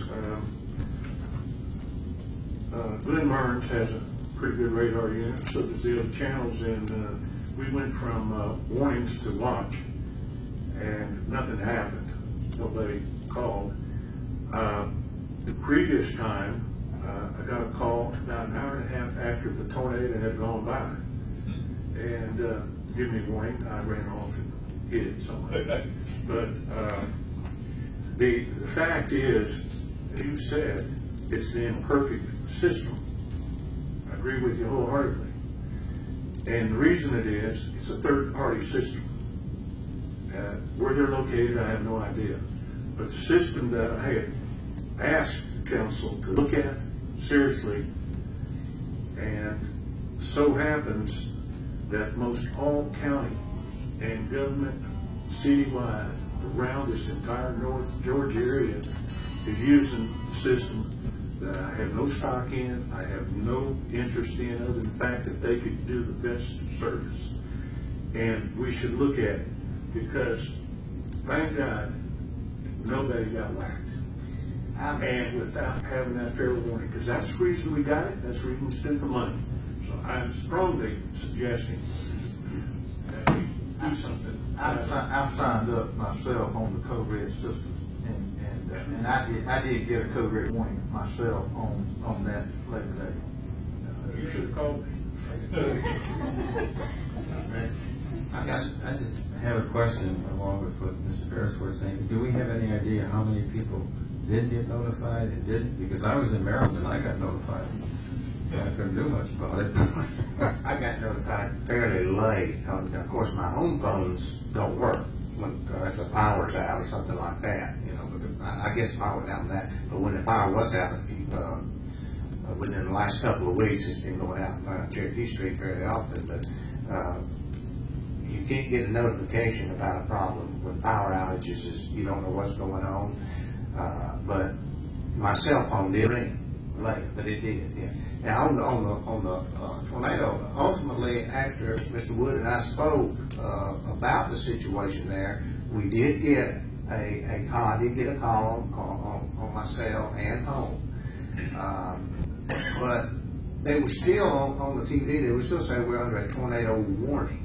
Glen Burns has a pretty good radar unit, so does the other channels, and we went from warnings to watch, and nothing happened. Nobody called. The previous time, I got a call about an hour and a half after the tornado had gone by, and gave me a warning. I ran off and hid it somewhere. But the fact is, you said, it's the imperfect system. I agree with you wholeheartedly. And the reason it is, it's a third-party system. Where they're located, I have no idea. But the system that I had asked the council to look at seriously, and so happens that most all county and government citywide around this entire North Georgia area is using a system that I have no stock in, I have no interest in, other than the fact that they could do the best service. And we should look at it, because thank God nobody got whacked. And without having that fair warning, because that's the reason we got it, that's the reason we spent the money. So I'm strongly suggesting that we do something. I'm signed up myself on the Code Red system, and I did get a Code Red warning myself on that Labor Day. You should have called me. I just have a question along with what Mr. Ferris was saying. Do we have any idea how many people didn't get notified and didn't? Because I was in Maryland and I got notified. I couldn't do much about it. I got notified fairly late. Of course, my home phones don't work when the power's out or something like that. You know, but I guess the power went out on that. But when the power was out, within the last couple of weeks, it's been going out on Cherokee Street fairly often. But you can't get a notification about a problem with power outages. You don't know what's going on. But my cell phone did ring late, but it did. Yeah. Now on the tornado, ultimately after Mr. Wood and I spoke about the situation there, we did get a call. I did get a call on my cell and home, but they were still on the TV. They were still saying we're under a tornado warning.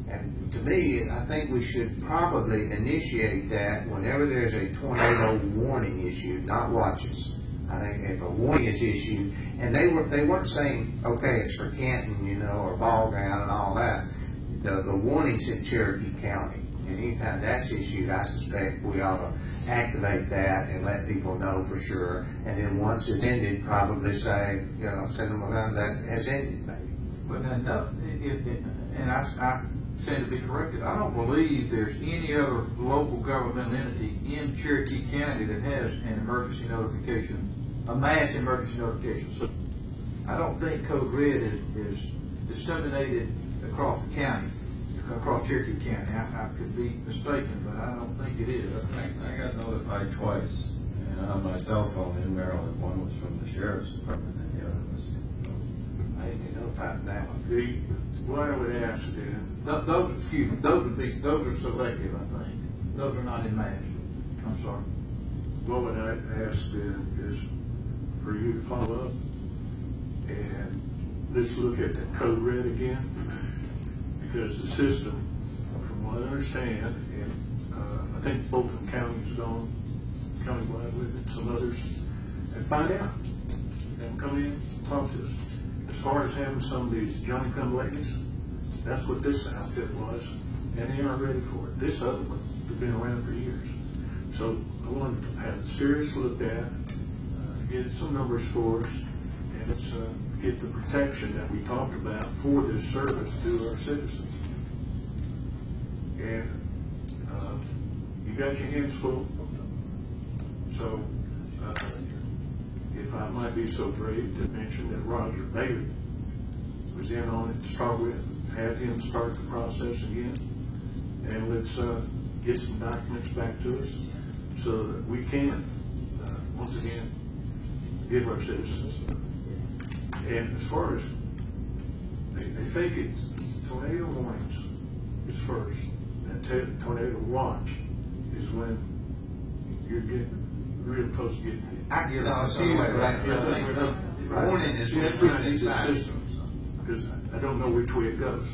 And to me, I think we should probably initiate that whenever there's a tornado warning issued, not watches. I think if a warning is issued, and they weren't saying, okay, it's for Canton, you know, or Ball Ground and all that. The warning's in Cherokee County. And anytime that's issued, I suspect we ought to activate that and let people know for sure. And then once it's ended, probably say, you know, send them around that has ended, maybe. But and I stand to be corrected. I don't believe there's any other local government entity in Cherokee County that has an emergency notification, a mass emergency notification. So I don't think Code Red is disseminated across the county, across Cherokee County. I could be mistaken, but I don't think it is. I got notified twice on my cell phone in Maryland. One was from the sheriff's department, and the other was. I didn't get notified of that one. What I would ask then, Those are selective, I think. Those are not in mass. I'm sorry. what would I ask then is for you to follow up and let's look at the Code Red again, because the system, from what I understand, and I think Fulton County's gone countywide with it, some others, and find out. And come in, talk to us. As far as having some of these Johnny-come-latelys, that's what this outfit was, and they aren't ready for it. This other one has been around for years. So I wanted to have a serious look at, get some numbers for us, and let's get the protection that we talked about for this service to our citizens. And you got your hands full. So if I might be so brave to mention that Roger Bailey was in on it to start with, have him start the process again, and let's get some documents back to us so that we can, once again, give our citizens. And as far as, they think it's tornado warnings is first, and tornado watch is when you're getting real close to getting hit. I give us some way, right? The warning is Yeah, what's running these inside. systems, because I don't know which way it goes.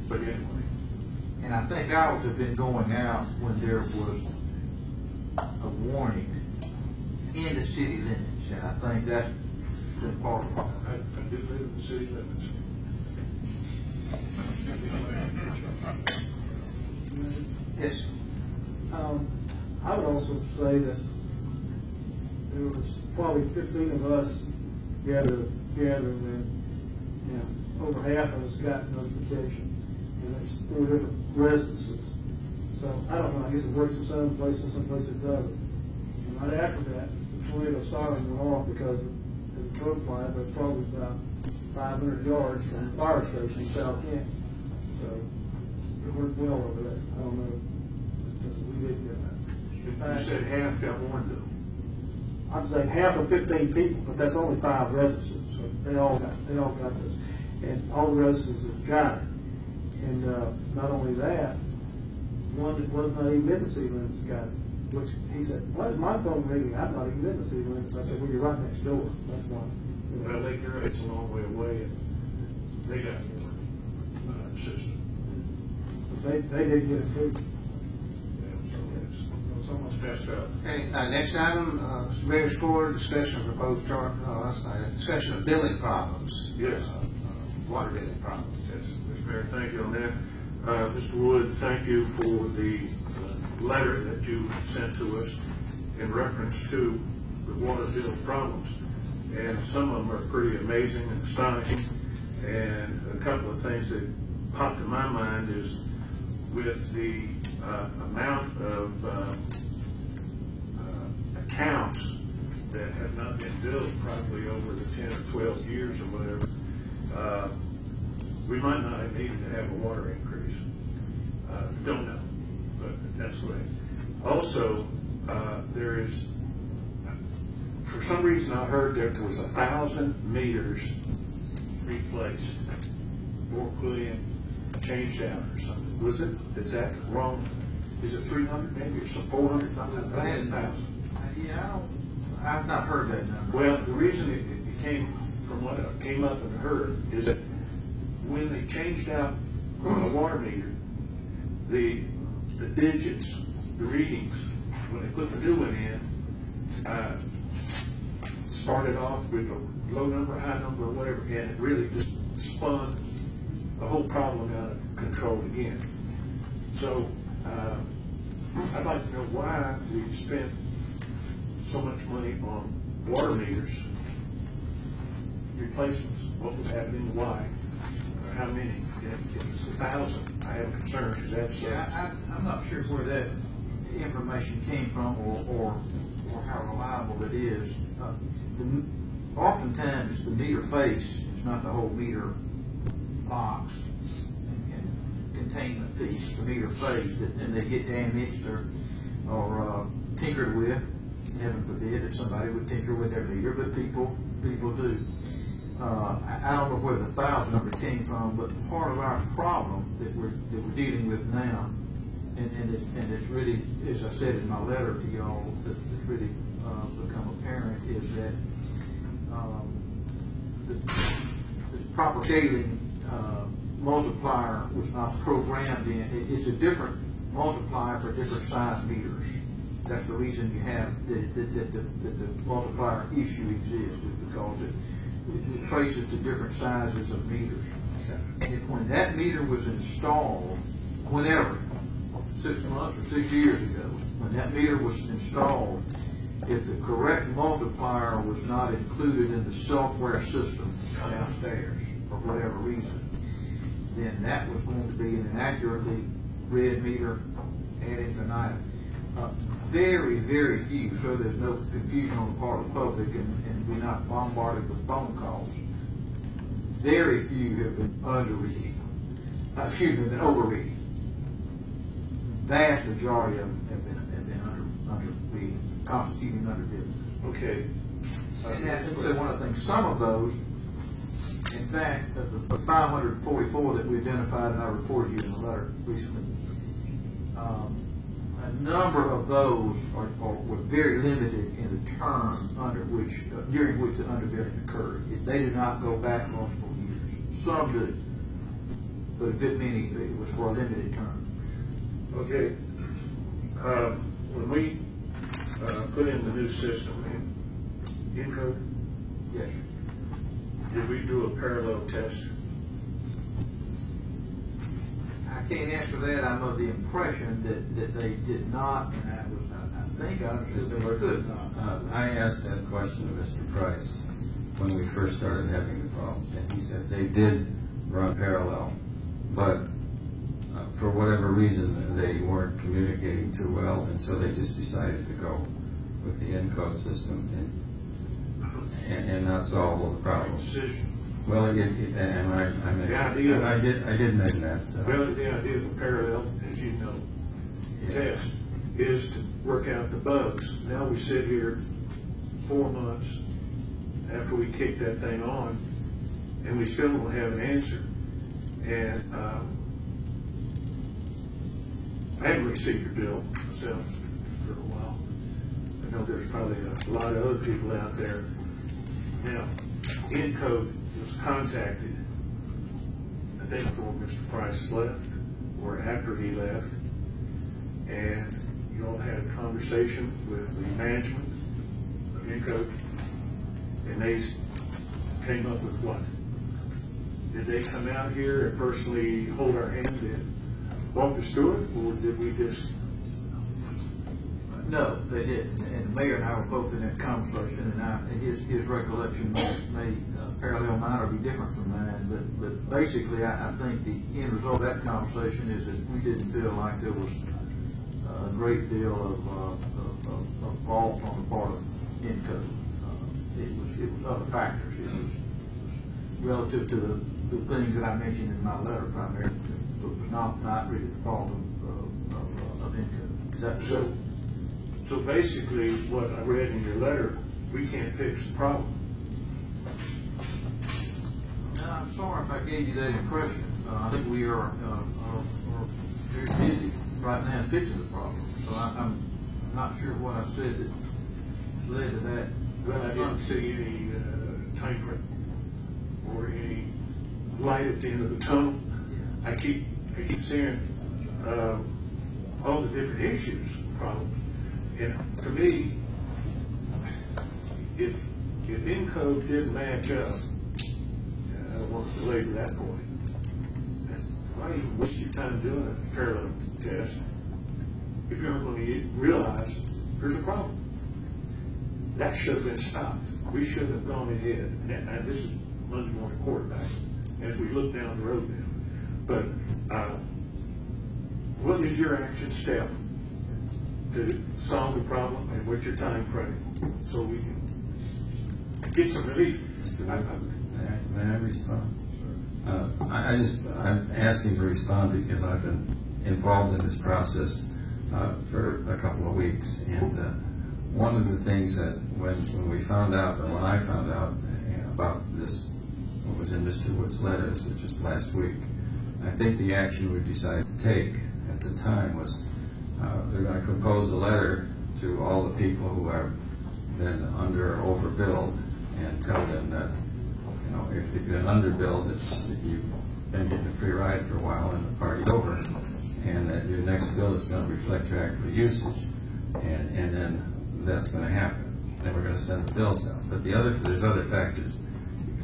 But anyway. And I think ours have been going out when there was a warning in the city limits, and I think that's been part of it. I do live in the city limits. Yes. I would also say that there was probably 15 of us gathered and over half of us got notification. And there's 4 different residences. So I don't know, I guess it works in some places it doesn't. And right after that, the tornado siren went off because of the road fly, but it's probably about 500 yards from the fire station in South Canton. So it worked well over there. I don't know. We did get that. You said half got warned though. I'm saying half of 15 people, but that's only 5 residences. So they all got this. And all the residences have got it. And not only that, one that was not even in the city limits got it. Which he said, "Why is my phone ringing? I'm not even in the city limits." I said, "Well, you're right next door. That's not." Well, Lake Eric's a long way away, and they got more system. But they did get it too. Yeah, so it's messed up. Okay, next item, Mr. Mayor's floor, discussion of proposed chart, discussion of billing problems. Yes. Water billing problems. Yes, Mr. Mayor, thank you on that. Mr. Wood, thank you for the letter that you sent to us in reference to the water bill problems. And some of them are pretty amazing and astonishing. And a couple of things that popped in my mind is with the amount of accounts that have not been billed probably over the 10 or 12 years or whatever, we might not have needed to have a water increase. Don't know, but that's the way. Also, there is, for some reason I heard that there was 1,000 meters replaced or put in, changed out or something. Was it? Is that wrong? Is it 300 maybe or some 400? Not 1,000. Yeah, I've not heard that number. Well, the reason it came from what I came up and heard is that when they changed out the water meter, the digits, the readings, when they put the new one in, started off with a low number, high number, or whatever, and it really just spun the whole problem out of control again. So I'd like to know why we spent so much money on water meters replacements. What was happening? Why? Or how many? If it's 1,000, I have concerns. Is that so? Yeah, I'm not sure where that information came from or how reliable it is. Oftentimes it's the meter face, it's not the whole meter box and containment piece, the meter face, and they get damaged or tinkered with. Heaven forbid that somebody would tinker with their meter, but people do. I don't know where the 1,000 number came from, but part of our problem that we're dealing with now, and it's really, as I said in my letter to y'all, that it's really become apparent is that the propagating multiplier was not programmed in. It's a different multiplier for different size meters. That's the reason you have that the multiplier issue exists, is because it traces to different sizes of meters. And when that meter was installed, whenever, 6 months or 6 years ago, when that meter was installed, if the correct multiplier was not included in the software system downstairs for whatever reason, then that was going to be an inaccurately read meter ad infinitum. Very, very few, so there's no confusion on the part of the public and we're not bombarded with phone calls. Very few have been underreading. Been overreading. Vast majority of them have been underreading, constituting underbidding. Okay. And that's one of the things. Some of those, in fact, of the 544 that we identified, and I reported you in the letter recently, a number of those were very limited in the term during which the underbidding occurred. They did not go back multiple years. Some did, but a bit many, it was for a limited term. Okay. When we put in the new system in code, yes, did we do a parallel test? I can't answer that. I'm of the impression that they did not, and I think I understood they could not. I asked that question to Mr. Price when we first started having the problems, and he said they did run parallel, but for whatever reason they weren't communicating too well, and so they just decided to go with the encode system and not solve all the problems. Well, I did mention that. Well, the idea of a parallel, as you know, test is to work out the bugs. Now we sit here 4 months after we kick that thing on, and we still don't have an answer. And I haven't received your bill myself for a while. I know there's probably a lot of other people out there. Now, Encode was contacted, I think before Mr. Price left, or after he left, and you all had a conversation with the management of Encode, and they came up with what? Did they come out here and personally hold our hand and walk us through it, or did we just... No, they didn't. And the mayor and I were both in that conversation, and his recollection may parallel mine or be different from mine. But basically, I think the end result of that conversation is that we didn't feel like there was a great deal of fault on the part of Encode. It was other factors. It was relative to the things that I mentioned in my letter primarily. It was not really the fault of Encode. Is that so? So basically, what I read in your letter, we can't fix the problem. I'm sorry if I gave you that impression. I think we are very busy right now fixing the problem. So I'm not sure what I said that led to that. Well, I didn't see any time frame or any light at the end of the tunnel. I keep seeing all the different issues, problems. And to me, if Encode didn't match up, I don't want to belabor that point. Why even waste your time doing a parallel test if you're not going to realize there's a problem? That should have been stopped. We should have gone ahead. And this is Monday morning quarterback as we look down the road now. But what is your action step to solve the problem, and what's your time frame so we can get some relief? May I respond? I'm asking to respond because I've been involved in this process for a couple of weeks, and one of the things that when we found out, or when I found out about this, what was in Mr. Wood's letters, which was last week, I think the action we decided to take at the time was they're going to compose a letter to all the people who have been under or overbilled and tell them that, you know, if you've been underbilled, you've been getting a free ride for a while and the party's over, and that your next bill is going to reflect your actual usage. And then that's going to happen. Then we're going to send the bills out. But there's other factors.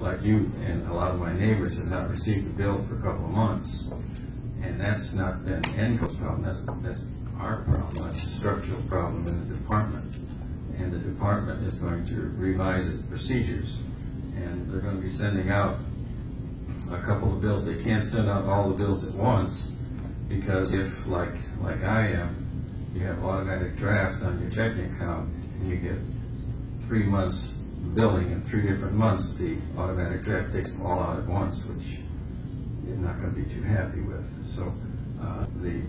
Like you and a lot of my neighbors have not received a bill for a couple of months. And that's not been ENCO's problem. That's our problem. That's a structural problem in the department. And the department is going to revise its procedures. And they're going to be sending out a couple of bills. They can't send out all the bills at once, because if, like I am, you have automatic draft on your checking account, and you get 3 months billing in 3 different months, the automatic draft takes them all out at once, which you're not going to be too happy with. So the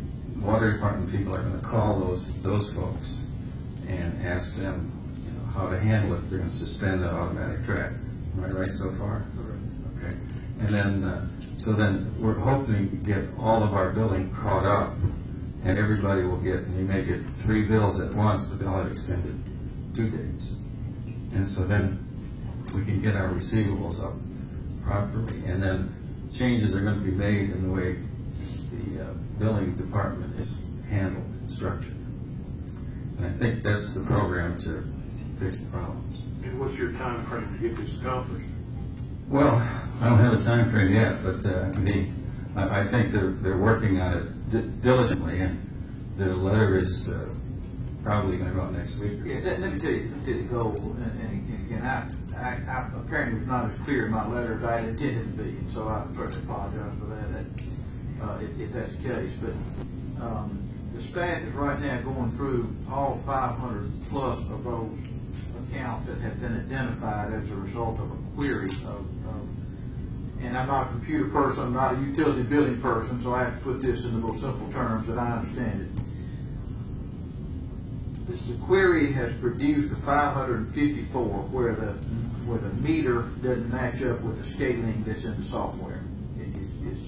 water department people are going to call those folks and ask them, how to handle it. They're going to suspend that automatic draft. Am I right so far? Okay. And then, so then we're hoping to get all of our billing caught up, and everybody will get, and you may get 3 bills at once, but they'll have extended due dates. And so then we can get our receivables up properly, and then changes are going to be made in the way the billing department is handled and structured. And I think that's the program to fix the problems. And what's your time frame to get this accomplished? Well, I don't have a time frame yet, but I think they're working on it diligently, and the letter is probably going to go out next week. Yeah, let me tell you the goal, and again, I apparently was not as clear in my letter as I intended to be, and so I first apologize for that, if that's the case. But the staff is right now going through all 500 plus of those accounts that have been identified as a result of a query and I'm not a computer person, I'm not a utility billing person, so I have to put this in the most simple terms that I understand it. The query has produced a 554 where the meter doesn't match up with the scaling that's in the software. It's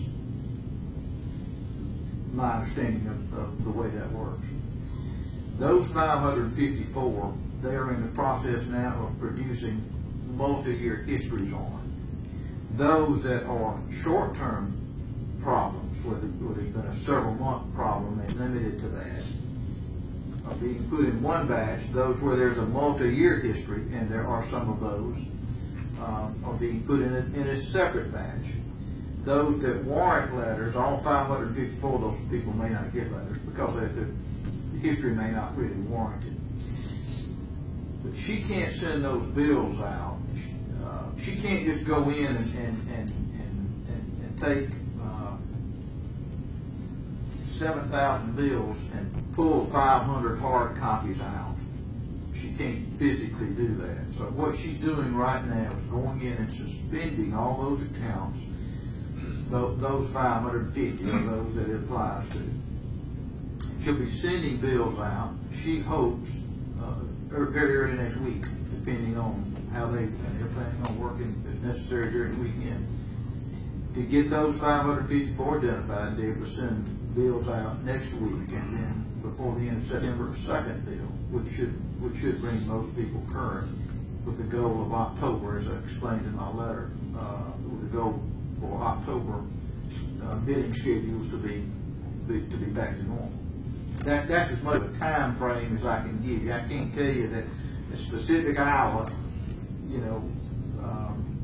my understanding of the way that works. Those 554, they are in the process now of producing multi-year histories on. Those that are short-term problems, where there's been a several-month problem and limited to that, are being put in one batch. Those where there's a multi-year history, and there are some of those, are being put in a separate batch. Those that warrant letters, all 554 of those people may not get letters because the history may not really warrant it. But she can't send those bills out. She can't just go in and take 7,000 bills and pull 500 hard copies out. She can't physically do that. So what she's doing right now is going in and suspending all those accounts, those 550 of those that it applies to. She'll be sending bills out, she hopes, very early next week, depending on how they're planning on working, if necessary, during the weekend, to get those 554 identified and be able to send bills out next week, and then before the end of September, a second bill, which should bring most people current, with the goal of October, as I explained in my letter, with the goal for October bidding schedules to be back to normal. That's as much of a time frame as I can give you. I can't tell you that a specific hour,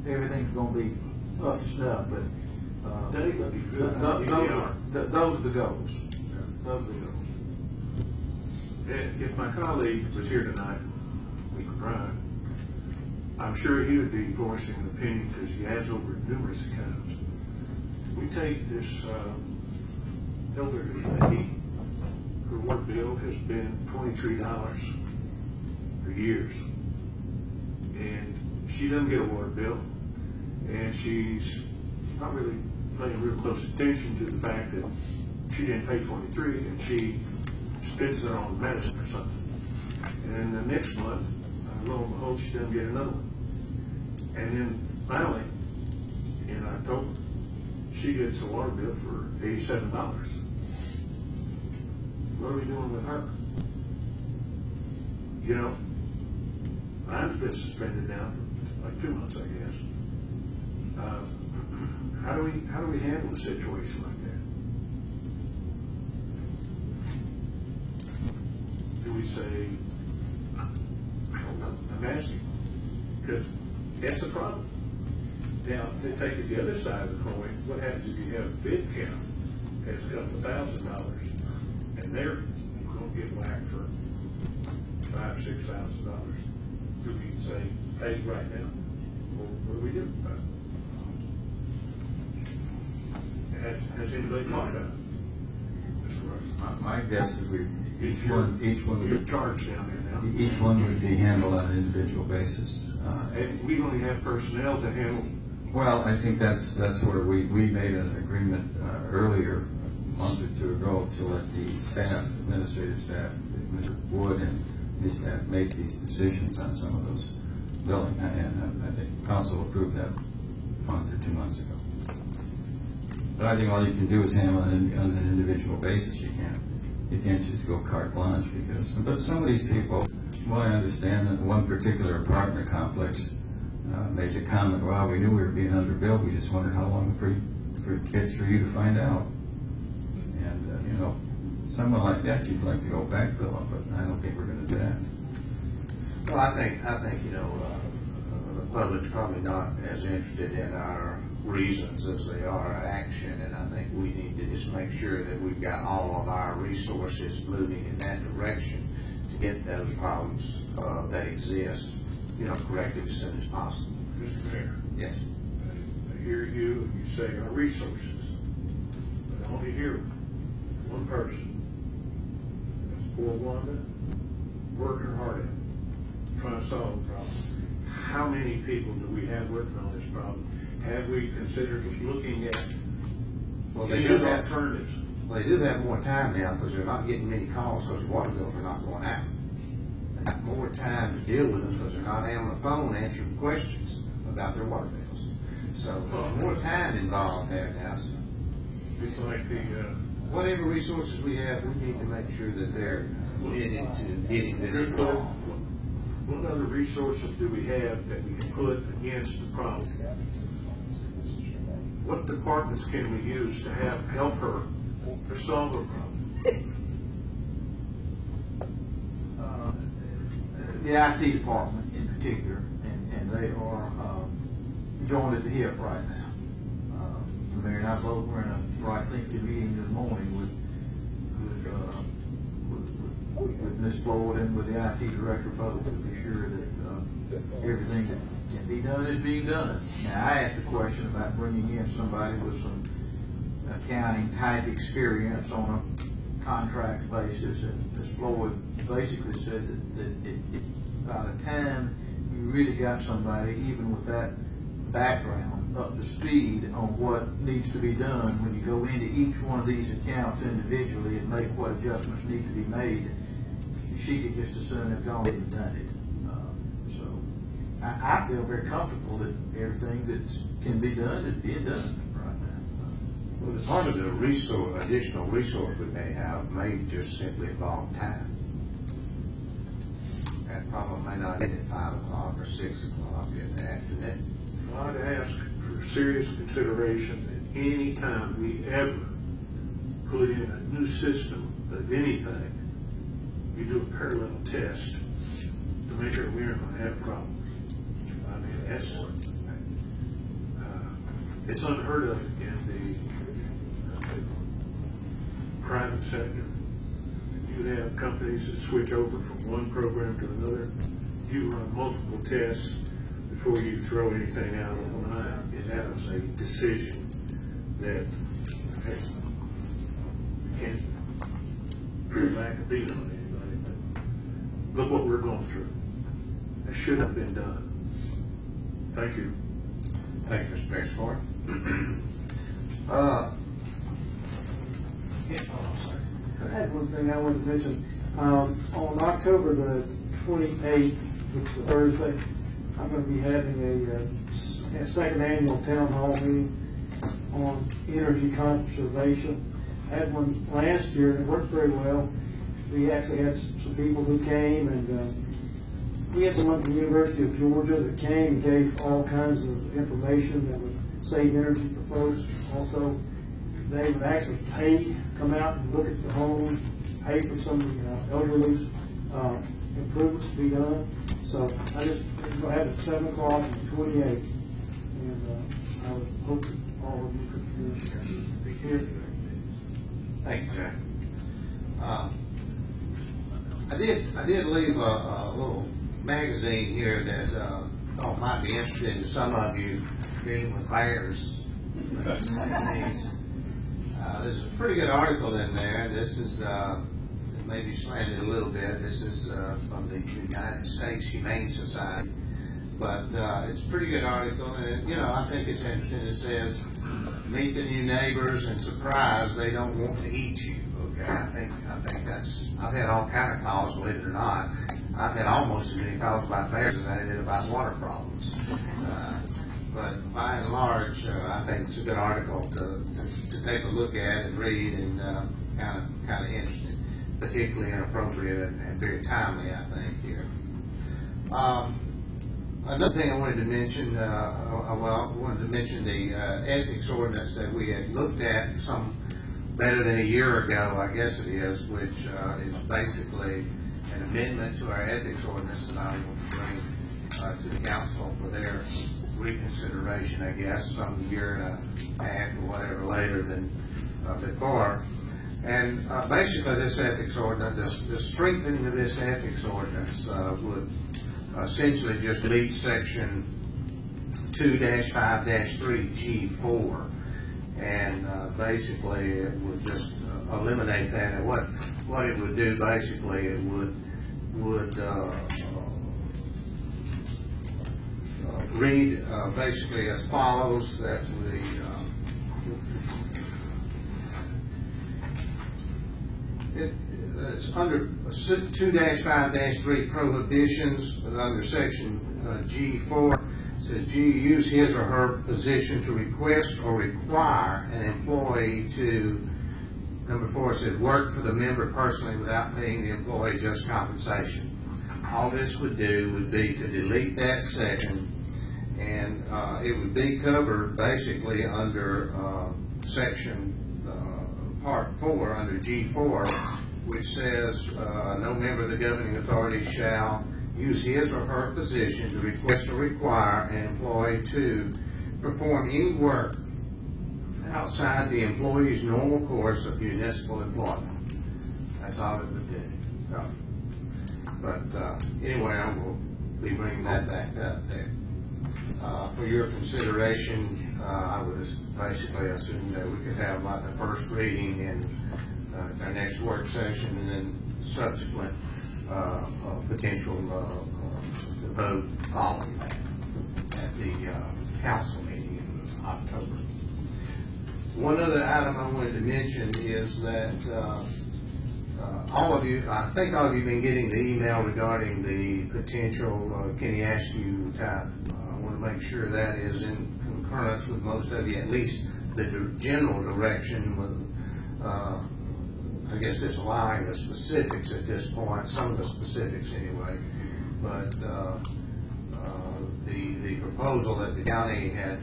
everything's going to be up to snuff, but those are the goals. Those are the goals. If my colleague was here tonight, Mr. Bryan, I'm sure he would be voicing an opinion because he has over numerous accounts. We take this elderly lady. Her water bill has been $23 for years, and she doesn't get a water bill, and she's not really paying real close attention to the fact that she didn't pay $23 and she spends it on medicine or something. And the next month, lo and behold, she doesn't get another one. And then finally, in October, she gets a water bill for $87. What are we doing with her? Mine's been suspended now for like 2 months, I guess. How do we handle a situation like that? Do we say, I don't know, I'm asking, because that's a problem. Now, to take it the other side of the coin, what happens if you have a bid count that's a couple $1,000, and they're going to get whacked for $5,000, $6,000? Do we say, pay right now? Well, what do we do about it? Has anybody thought about it? Mr. Russ? My guess is each one you're charged down there now. each one would be handled on an individual basis. And we only have personnel to handle. Well, I think that's where we made an agreement earlier, a month or two ago, to let the staff, administrative staff, Mr. Wood and his staff, make these decisions on some of those billing. And I think council approved that a month or 2 months ago. But I think all you can do is handle it on an individual basis. You can't just go carte blanche but some of these people, well, I understand that one particular apartment complex made the comment, well, we knew we were being underbilled, we just wondered how long it takes for you to find out. And, someone like that, you'd like to go back bill them, but I don't think we're going to do that. Well, I think the public's probably not as interested in our reasons as they are our action, and I think we need to just make sure that we've got all of our resources moving in that direction to get those problems that exist, corrected as soon as possible. Mr. Mayor. Yes. I hear you, and you say our resources, but I only hear one person. That's poor Wanda, working hard at it, trying to solve the problem. How many people do we have working on this problem? Have we considered looking at alternatives? Well, they do have more time now because they're not getting many calls because water bills are not going out. They have more time to deal with them because they're not on the phone answering questions about their water bills. So there's more time involved there now. So It's like the whatever resources we have, we need to make sure that they're into getting this resolved. what other resources do we have that we can put against the problem? What departments can we use to help her to solve her problem? The IT department in particular, and they are joined at the hip right now. The mayor and I both were in a right thinking meeting this morning with Ms. Floyd and with the IT director both to be sure that everything that can be done is being done. Now, I asked a question about bringing in somebody with some accounting type experience on a contract basis, and Ms. Floyd basically said that by the time you really got somebody, even with that background, up to speed on what needs to be done when you go into each one of these accounts individually and make what adjustments need to be made, she could just as soon have gone and done it. I feel very comfortable that everything that can be done is being done right now. Well, part of the additional resource we may have may just simply involve time. That problem may not end at 5 o'clock or 6 o'clock in the afternoon. I'd ask for serious consideration that any time we ever put in a new system of anything, you do a parallel test to make sure we aren't going to have problems. I mean, it's unheard of in the private sector. You have companies that switch over from one program to another. You run multiple tests before you throw anything out on the line. And that was a decision that you can't put back a beat on anybody. But look what we're going through. That should have been done. Thank you. Thank you, Mr. Beresford. I had one thing I wanted to mention. On October the 28th, which is a Thursday, I'm going to be having a second annual town hall meeting on energy conservation. I had one last year and it worked very well. We actually had some people who came, and we had someone from the University of Georgia that came and gave all kinds of information that would save energy for folks. Also, they would actually come out and look at the homes, pay for some of the elderly improvements to be done. So I just, we're gonna have it at 7 o'clock on the 28th. And, I would hope that all of you could be here. Thanks, Jack. I did leave a little magazine here that thought might be interesting to some of you dealing with bears. There's a pretty good article in there. This is maybe slanted a little bit. This is from the United States Humane Society, but it's a pretty good article, and I think it's interesting. It says, "Meet the new neighbors and surprise, they don't want to eat you." Okay, I think that's. I've had all kind of calls, believe it or not. I've had almost as many calls about bears as I did about water problems. But by and large, I think it's a good article to take a look at and read, and kind of interesting, particularly inappropriate and very timely, I think, here. Another thing I wanted to mention, I wanted to mention the ethics ordinance that we had looked at some better than a year ago, I guess it is, which is basically an amendment to our ethics ordinance that I will bring to the council for their reconsideration, I guess, some year and a half or whatever later than before. And basically this ethics ordinance, the strengthening of this ethics ordinance would essentially just delete section 2-5-3G4, and basically it would just eliminate that. And what it would do, basically, it would read basically as follows: that it's under 2-5-3 prohibitions under section G4. It says G, use his or her position to request or require an employee to, number 4, it says work for the member personally without paying the employee just compensation. All this would do would be to delete that section, and it would be covered basically under section part 4 under G4, which says no member of the governing authority shall use his or her position to request or require an employee to perform any work outside the employee's normal course of municipal employment. That's all it would do. So, but anyway, I will be bringing that back up there. For your consideration, I would basically assume that we could have like the first reading in our next work session, and then subsequent potential vote following that at the council meeting in October. One other item I wanted to mention is that all of you, I think all of you have been getting the email regarding the potential Kenny Askew type. I want to make sure that is in concurrence with most of you, at least the general direction with I guess just allowing the specifics at this point, some of the specifics anyway, but the proposal that the county had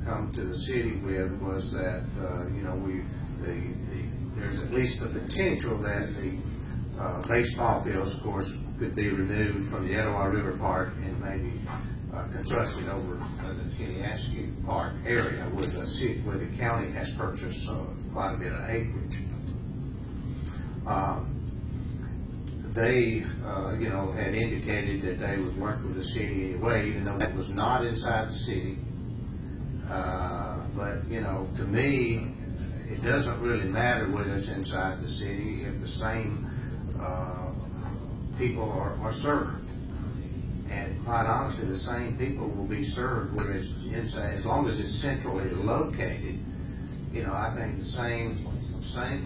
come to the city with was that there's at least the potential that the baseball fields, of course, could be removed from the Etowah River Park and maybe constructed over the Kenny Askew Park area where the county has purchased quite a bit of acreage. They, had indicated that they would work with the city anyway, even though that was not inside the city. But, to me, it doesn't really matter whether it's inside the city if the same people are served. And quite honestly, the same people will be served whether it's inside, as long as it's centrally located. I think the same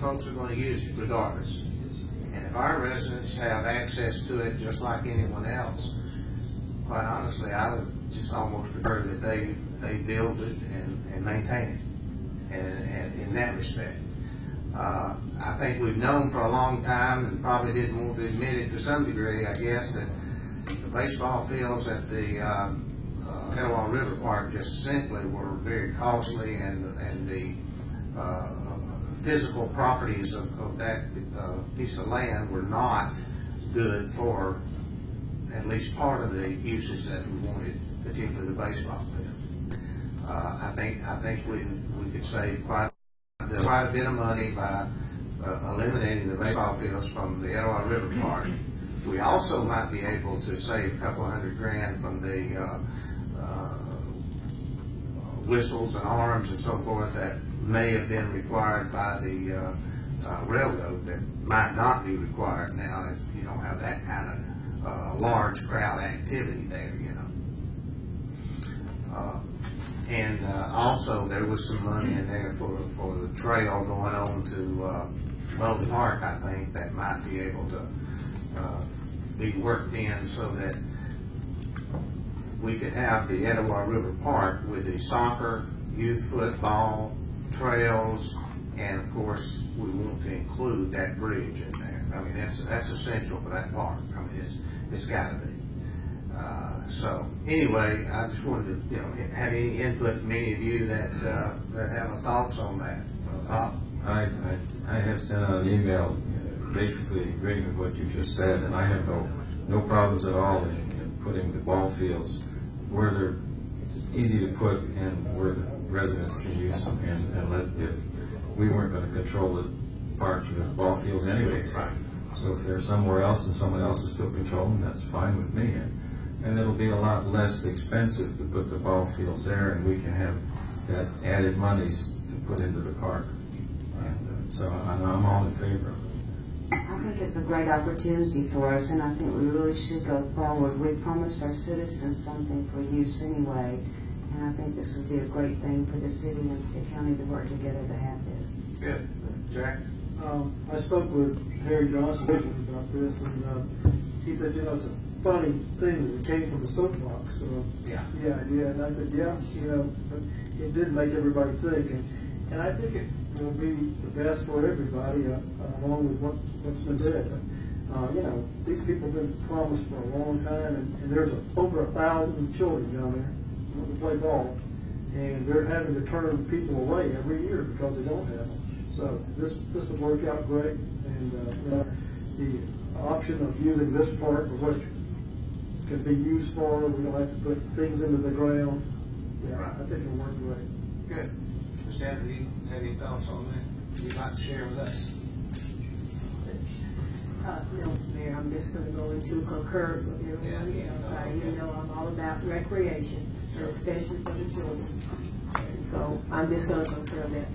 folks are going to use it regardless. And if our residents have access to it just like anyone else, quite honestly, I would just almost prefer that they build it and maintain it. And in that respect, I think we've known for a long time, and probably didn't want to admit it to some degree, I guess, that the baseball fields at the Etowah River Park just simply were very costly, and the physical properties of that piece of land were not good for at least part of the uses that we wanted, particularly the baseball field. I think we could save quite a bit of money by eliminating the baseball fields from the Etowah River Park. We also might be able to save a couple $100,000 from the whistles and arms and so forth that may have been required by the railroad that might not be required now if you don't have that kind of large crowd activity there, you know. And also there was some money in there for the trail going on to Bowling Park, I think, that might be able to be worked in so that we could have the Etowah River Park with the soccer, youth football, trails, and of course we want to include that bridge in there. I mean, that's essential for that park. I mean, it's got to be. So anyway, I just wanted to, you know, have any input from any of you that have thoughts on that. I have sent out an email basically agreeing with what you just said, and I have no problems at all in putting the ball fields where they're easy to put and where the residents can use them, and let, if we weren't going to control the park and the ball fields anyways. Right. So if they're somewhere else and someone else is still controlling, that's fine with me. And it'll be a lot less expensive to put the ball fields there, and we can have that added monies to put into the park. And so I'm all in favor of it. I think it's a great opportunity for us, and I think we really should go forward. We promised our citizens something for use anyway, and I think this would be a great thing for the city and the county to work together to have this. Good. Jack? I spoke with Harry Johnson about this, and he said, you know, it's a funny thing that it came from the soapbox. Yeah. And I said, yeah, you know, but it did make everybody think, and I think it will be the best for everybody, along with what's been said. You know, these people have been promised for a long time, and there's over 1,000 children down there who want to play ball, and they're having to turn people away every year because they don't have them. So this would work out great, and you know, the option of using this park for what it can be used for, we don't have to put things into the ground. Yeah, I think it'll work great. Good. Mr. Andrew, do you have any thoughts on that you'd like to share with us? No, Mayor, I'm just going to go into concurrence with everyone else. You know, I'm all about recreation, and especially for the children. And so I'm just going to concur that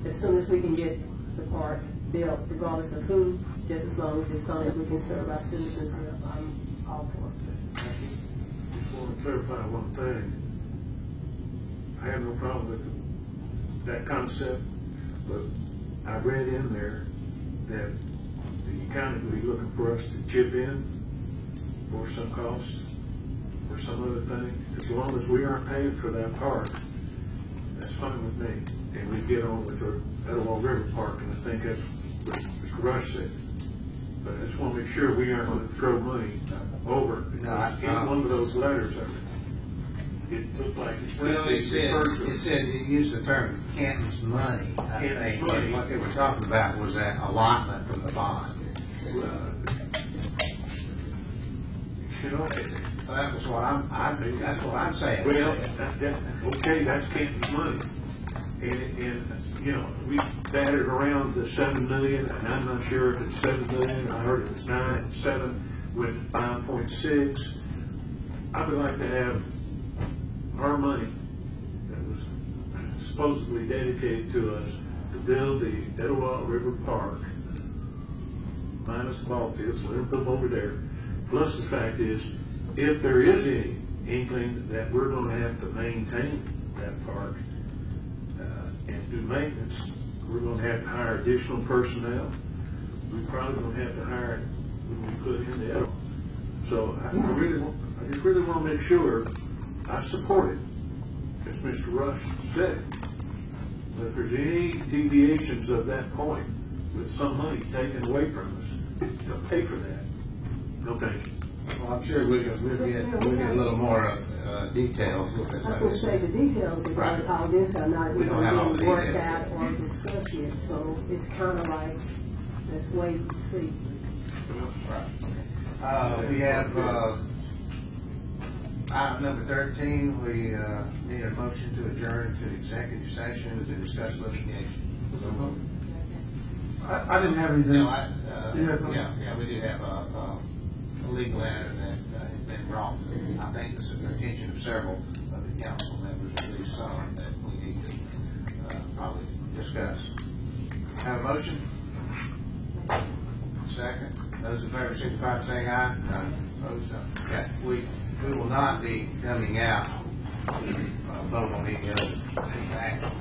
as soon as we can get the park built, regardless of who, just as long as it's something we can serve our citizens, I'm all for it. Just want to clarify one thing. I have no problem with that concept, but I read in there that the county will be looking for us to chip in for some cost or some other thing. As long as we aren't paying for that park, that's fine with me. And we get on with the Etowah River Park, and I think that's what Mr. Rush said. But I just want to make sure we aren't going to throw money over. In one of those letters, it looked like it said you used the term Canton's money. Canton's money. What they were talking about was that allotment from the bond. You know, that was what I think that's what I'm saying. Well, okay, that's Canton's money. And you know, we batted around the $7 million, and I'm not sure if it's $7 million. I heard it was 9 and 7 with 5.6. I would like to have our money that was supposedly dedicated to us to build the Etowah River Park, minus the ball fields, let them put them over there. Plus the fact is, if there is any inkling that we're going to have to maintain that park and do maintenance, we're going to have to hire additional personnel. We're probably going to have to hire it when we put in the Etowah. So I just really want to make sure I support it, as Mr. Rush said. But if there's any deviations of that point, with some money taken away from us to pay for that, no thank you. Well, I'm sure we'll get a little more details. I was going to say the details about all this are not We even don't have all the being worked details out yet. or discussed yet, so it's kind of like, let's wait and see. Right. We have, item number 13, we, need a motion to adjourn to executive session to discuss litigation. I didn't have anything. No, we did have a legal matter that has been brought to, I think, the attention of several of the council members, at least some, that we need to probably discuss. Have a motion? Second. Those in favor signify by saying aye. Aye. Opposed, no. Okay. We will not be coming out to vote on any other action.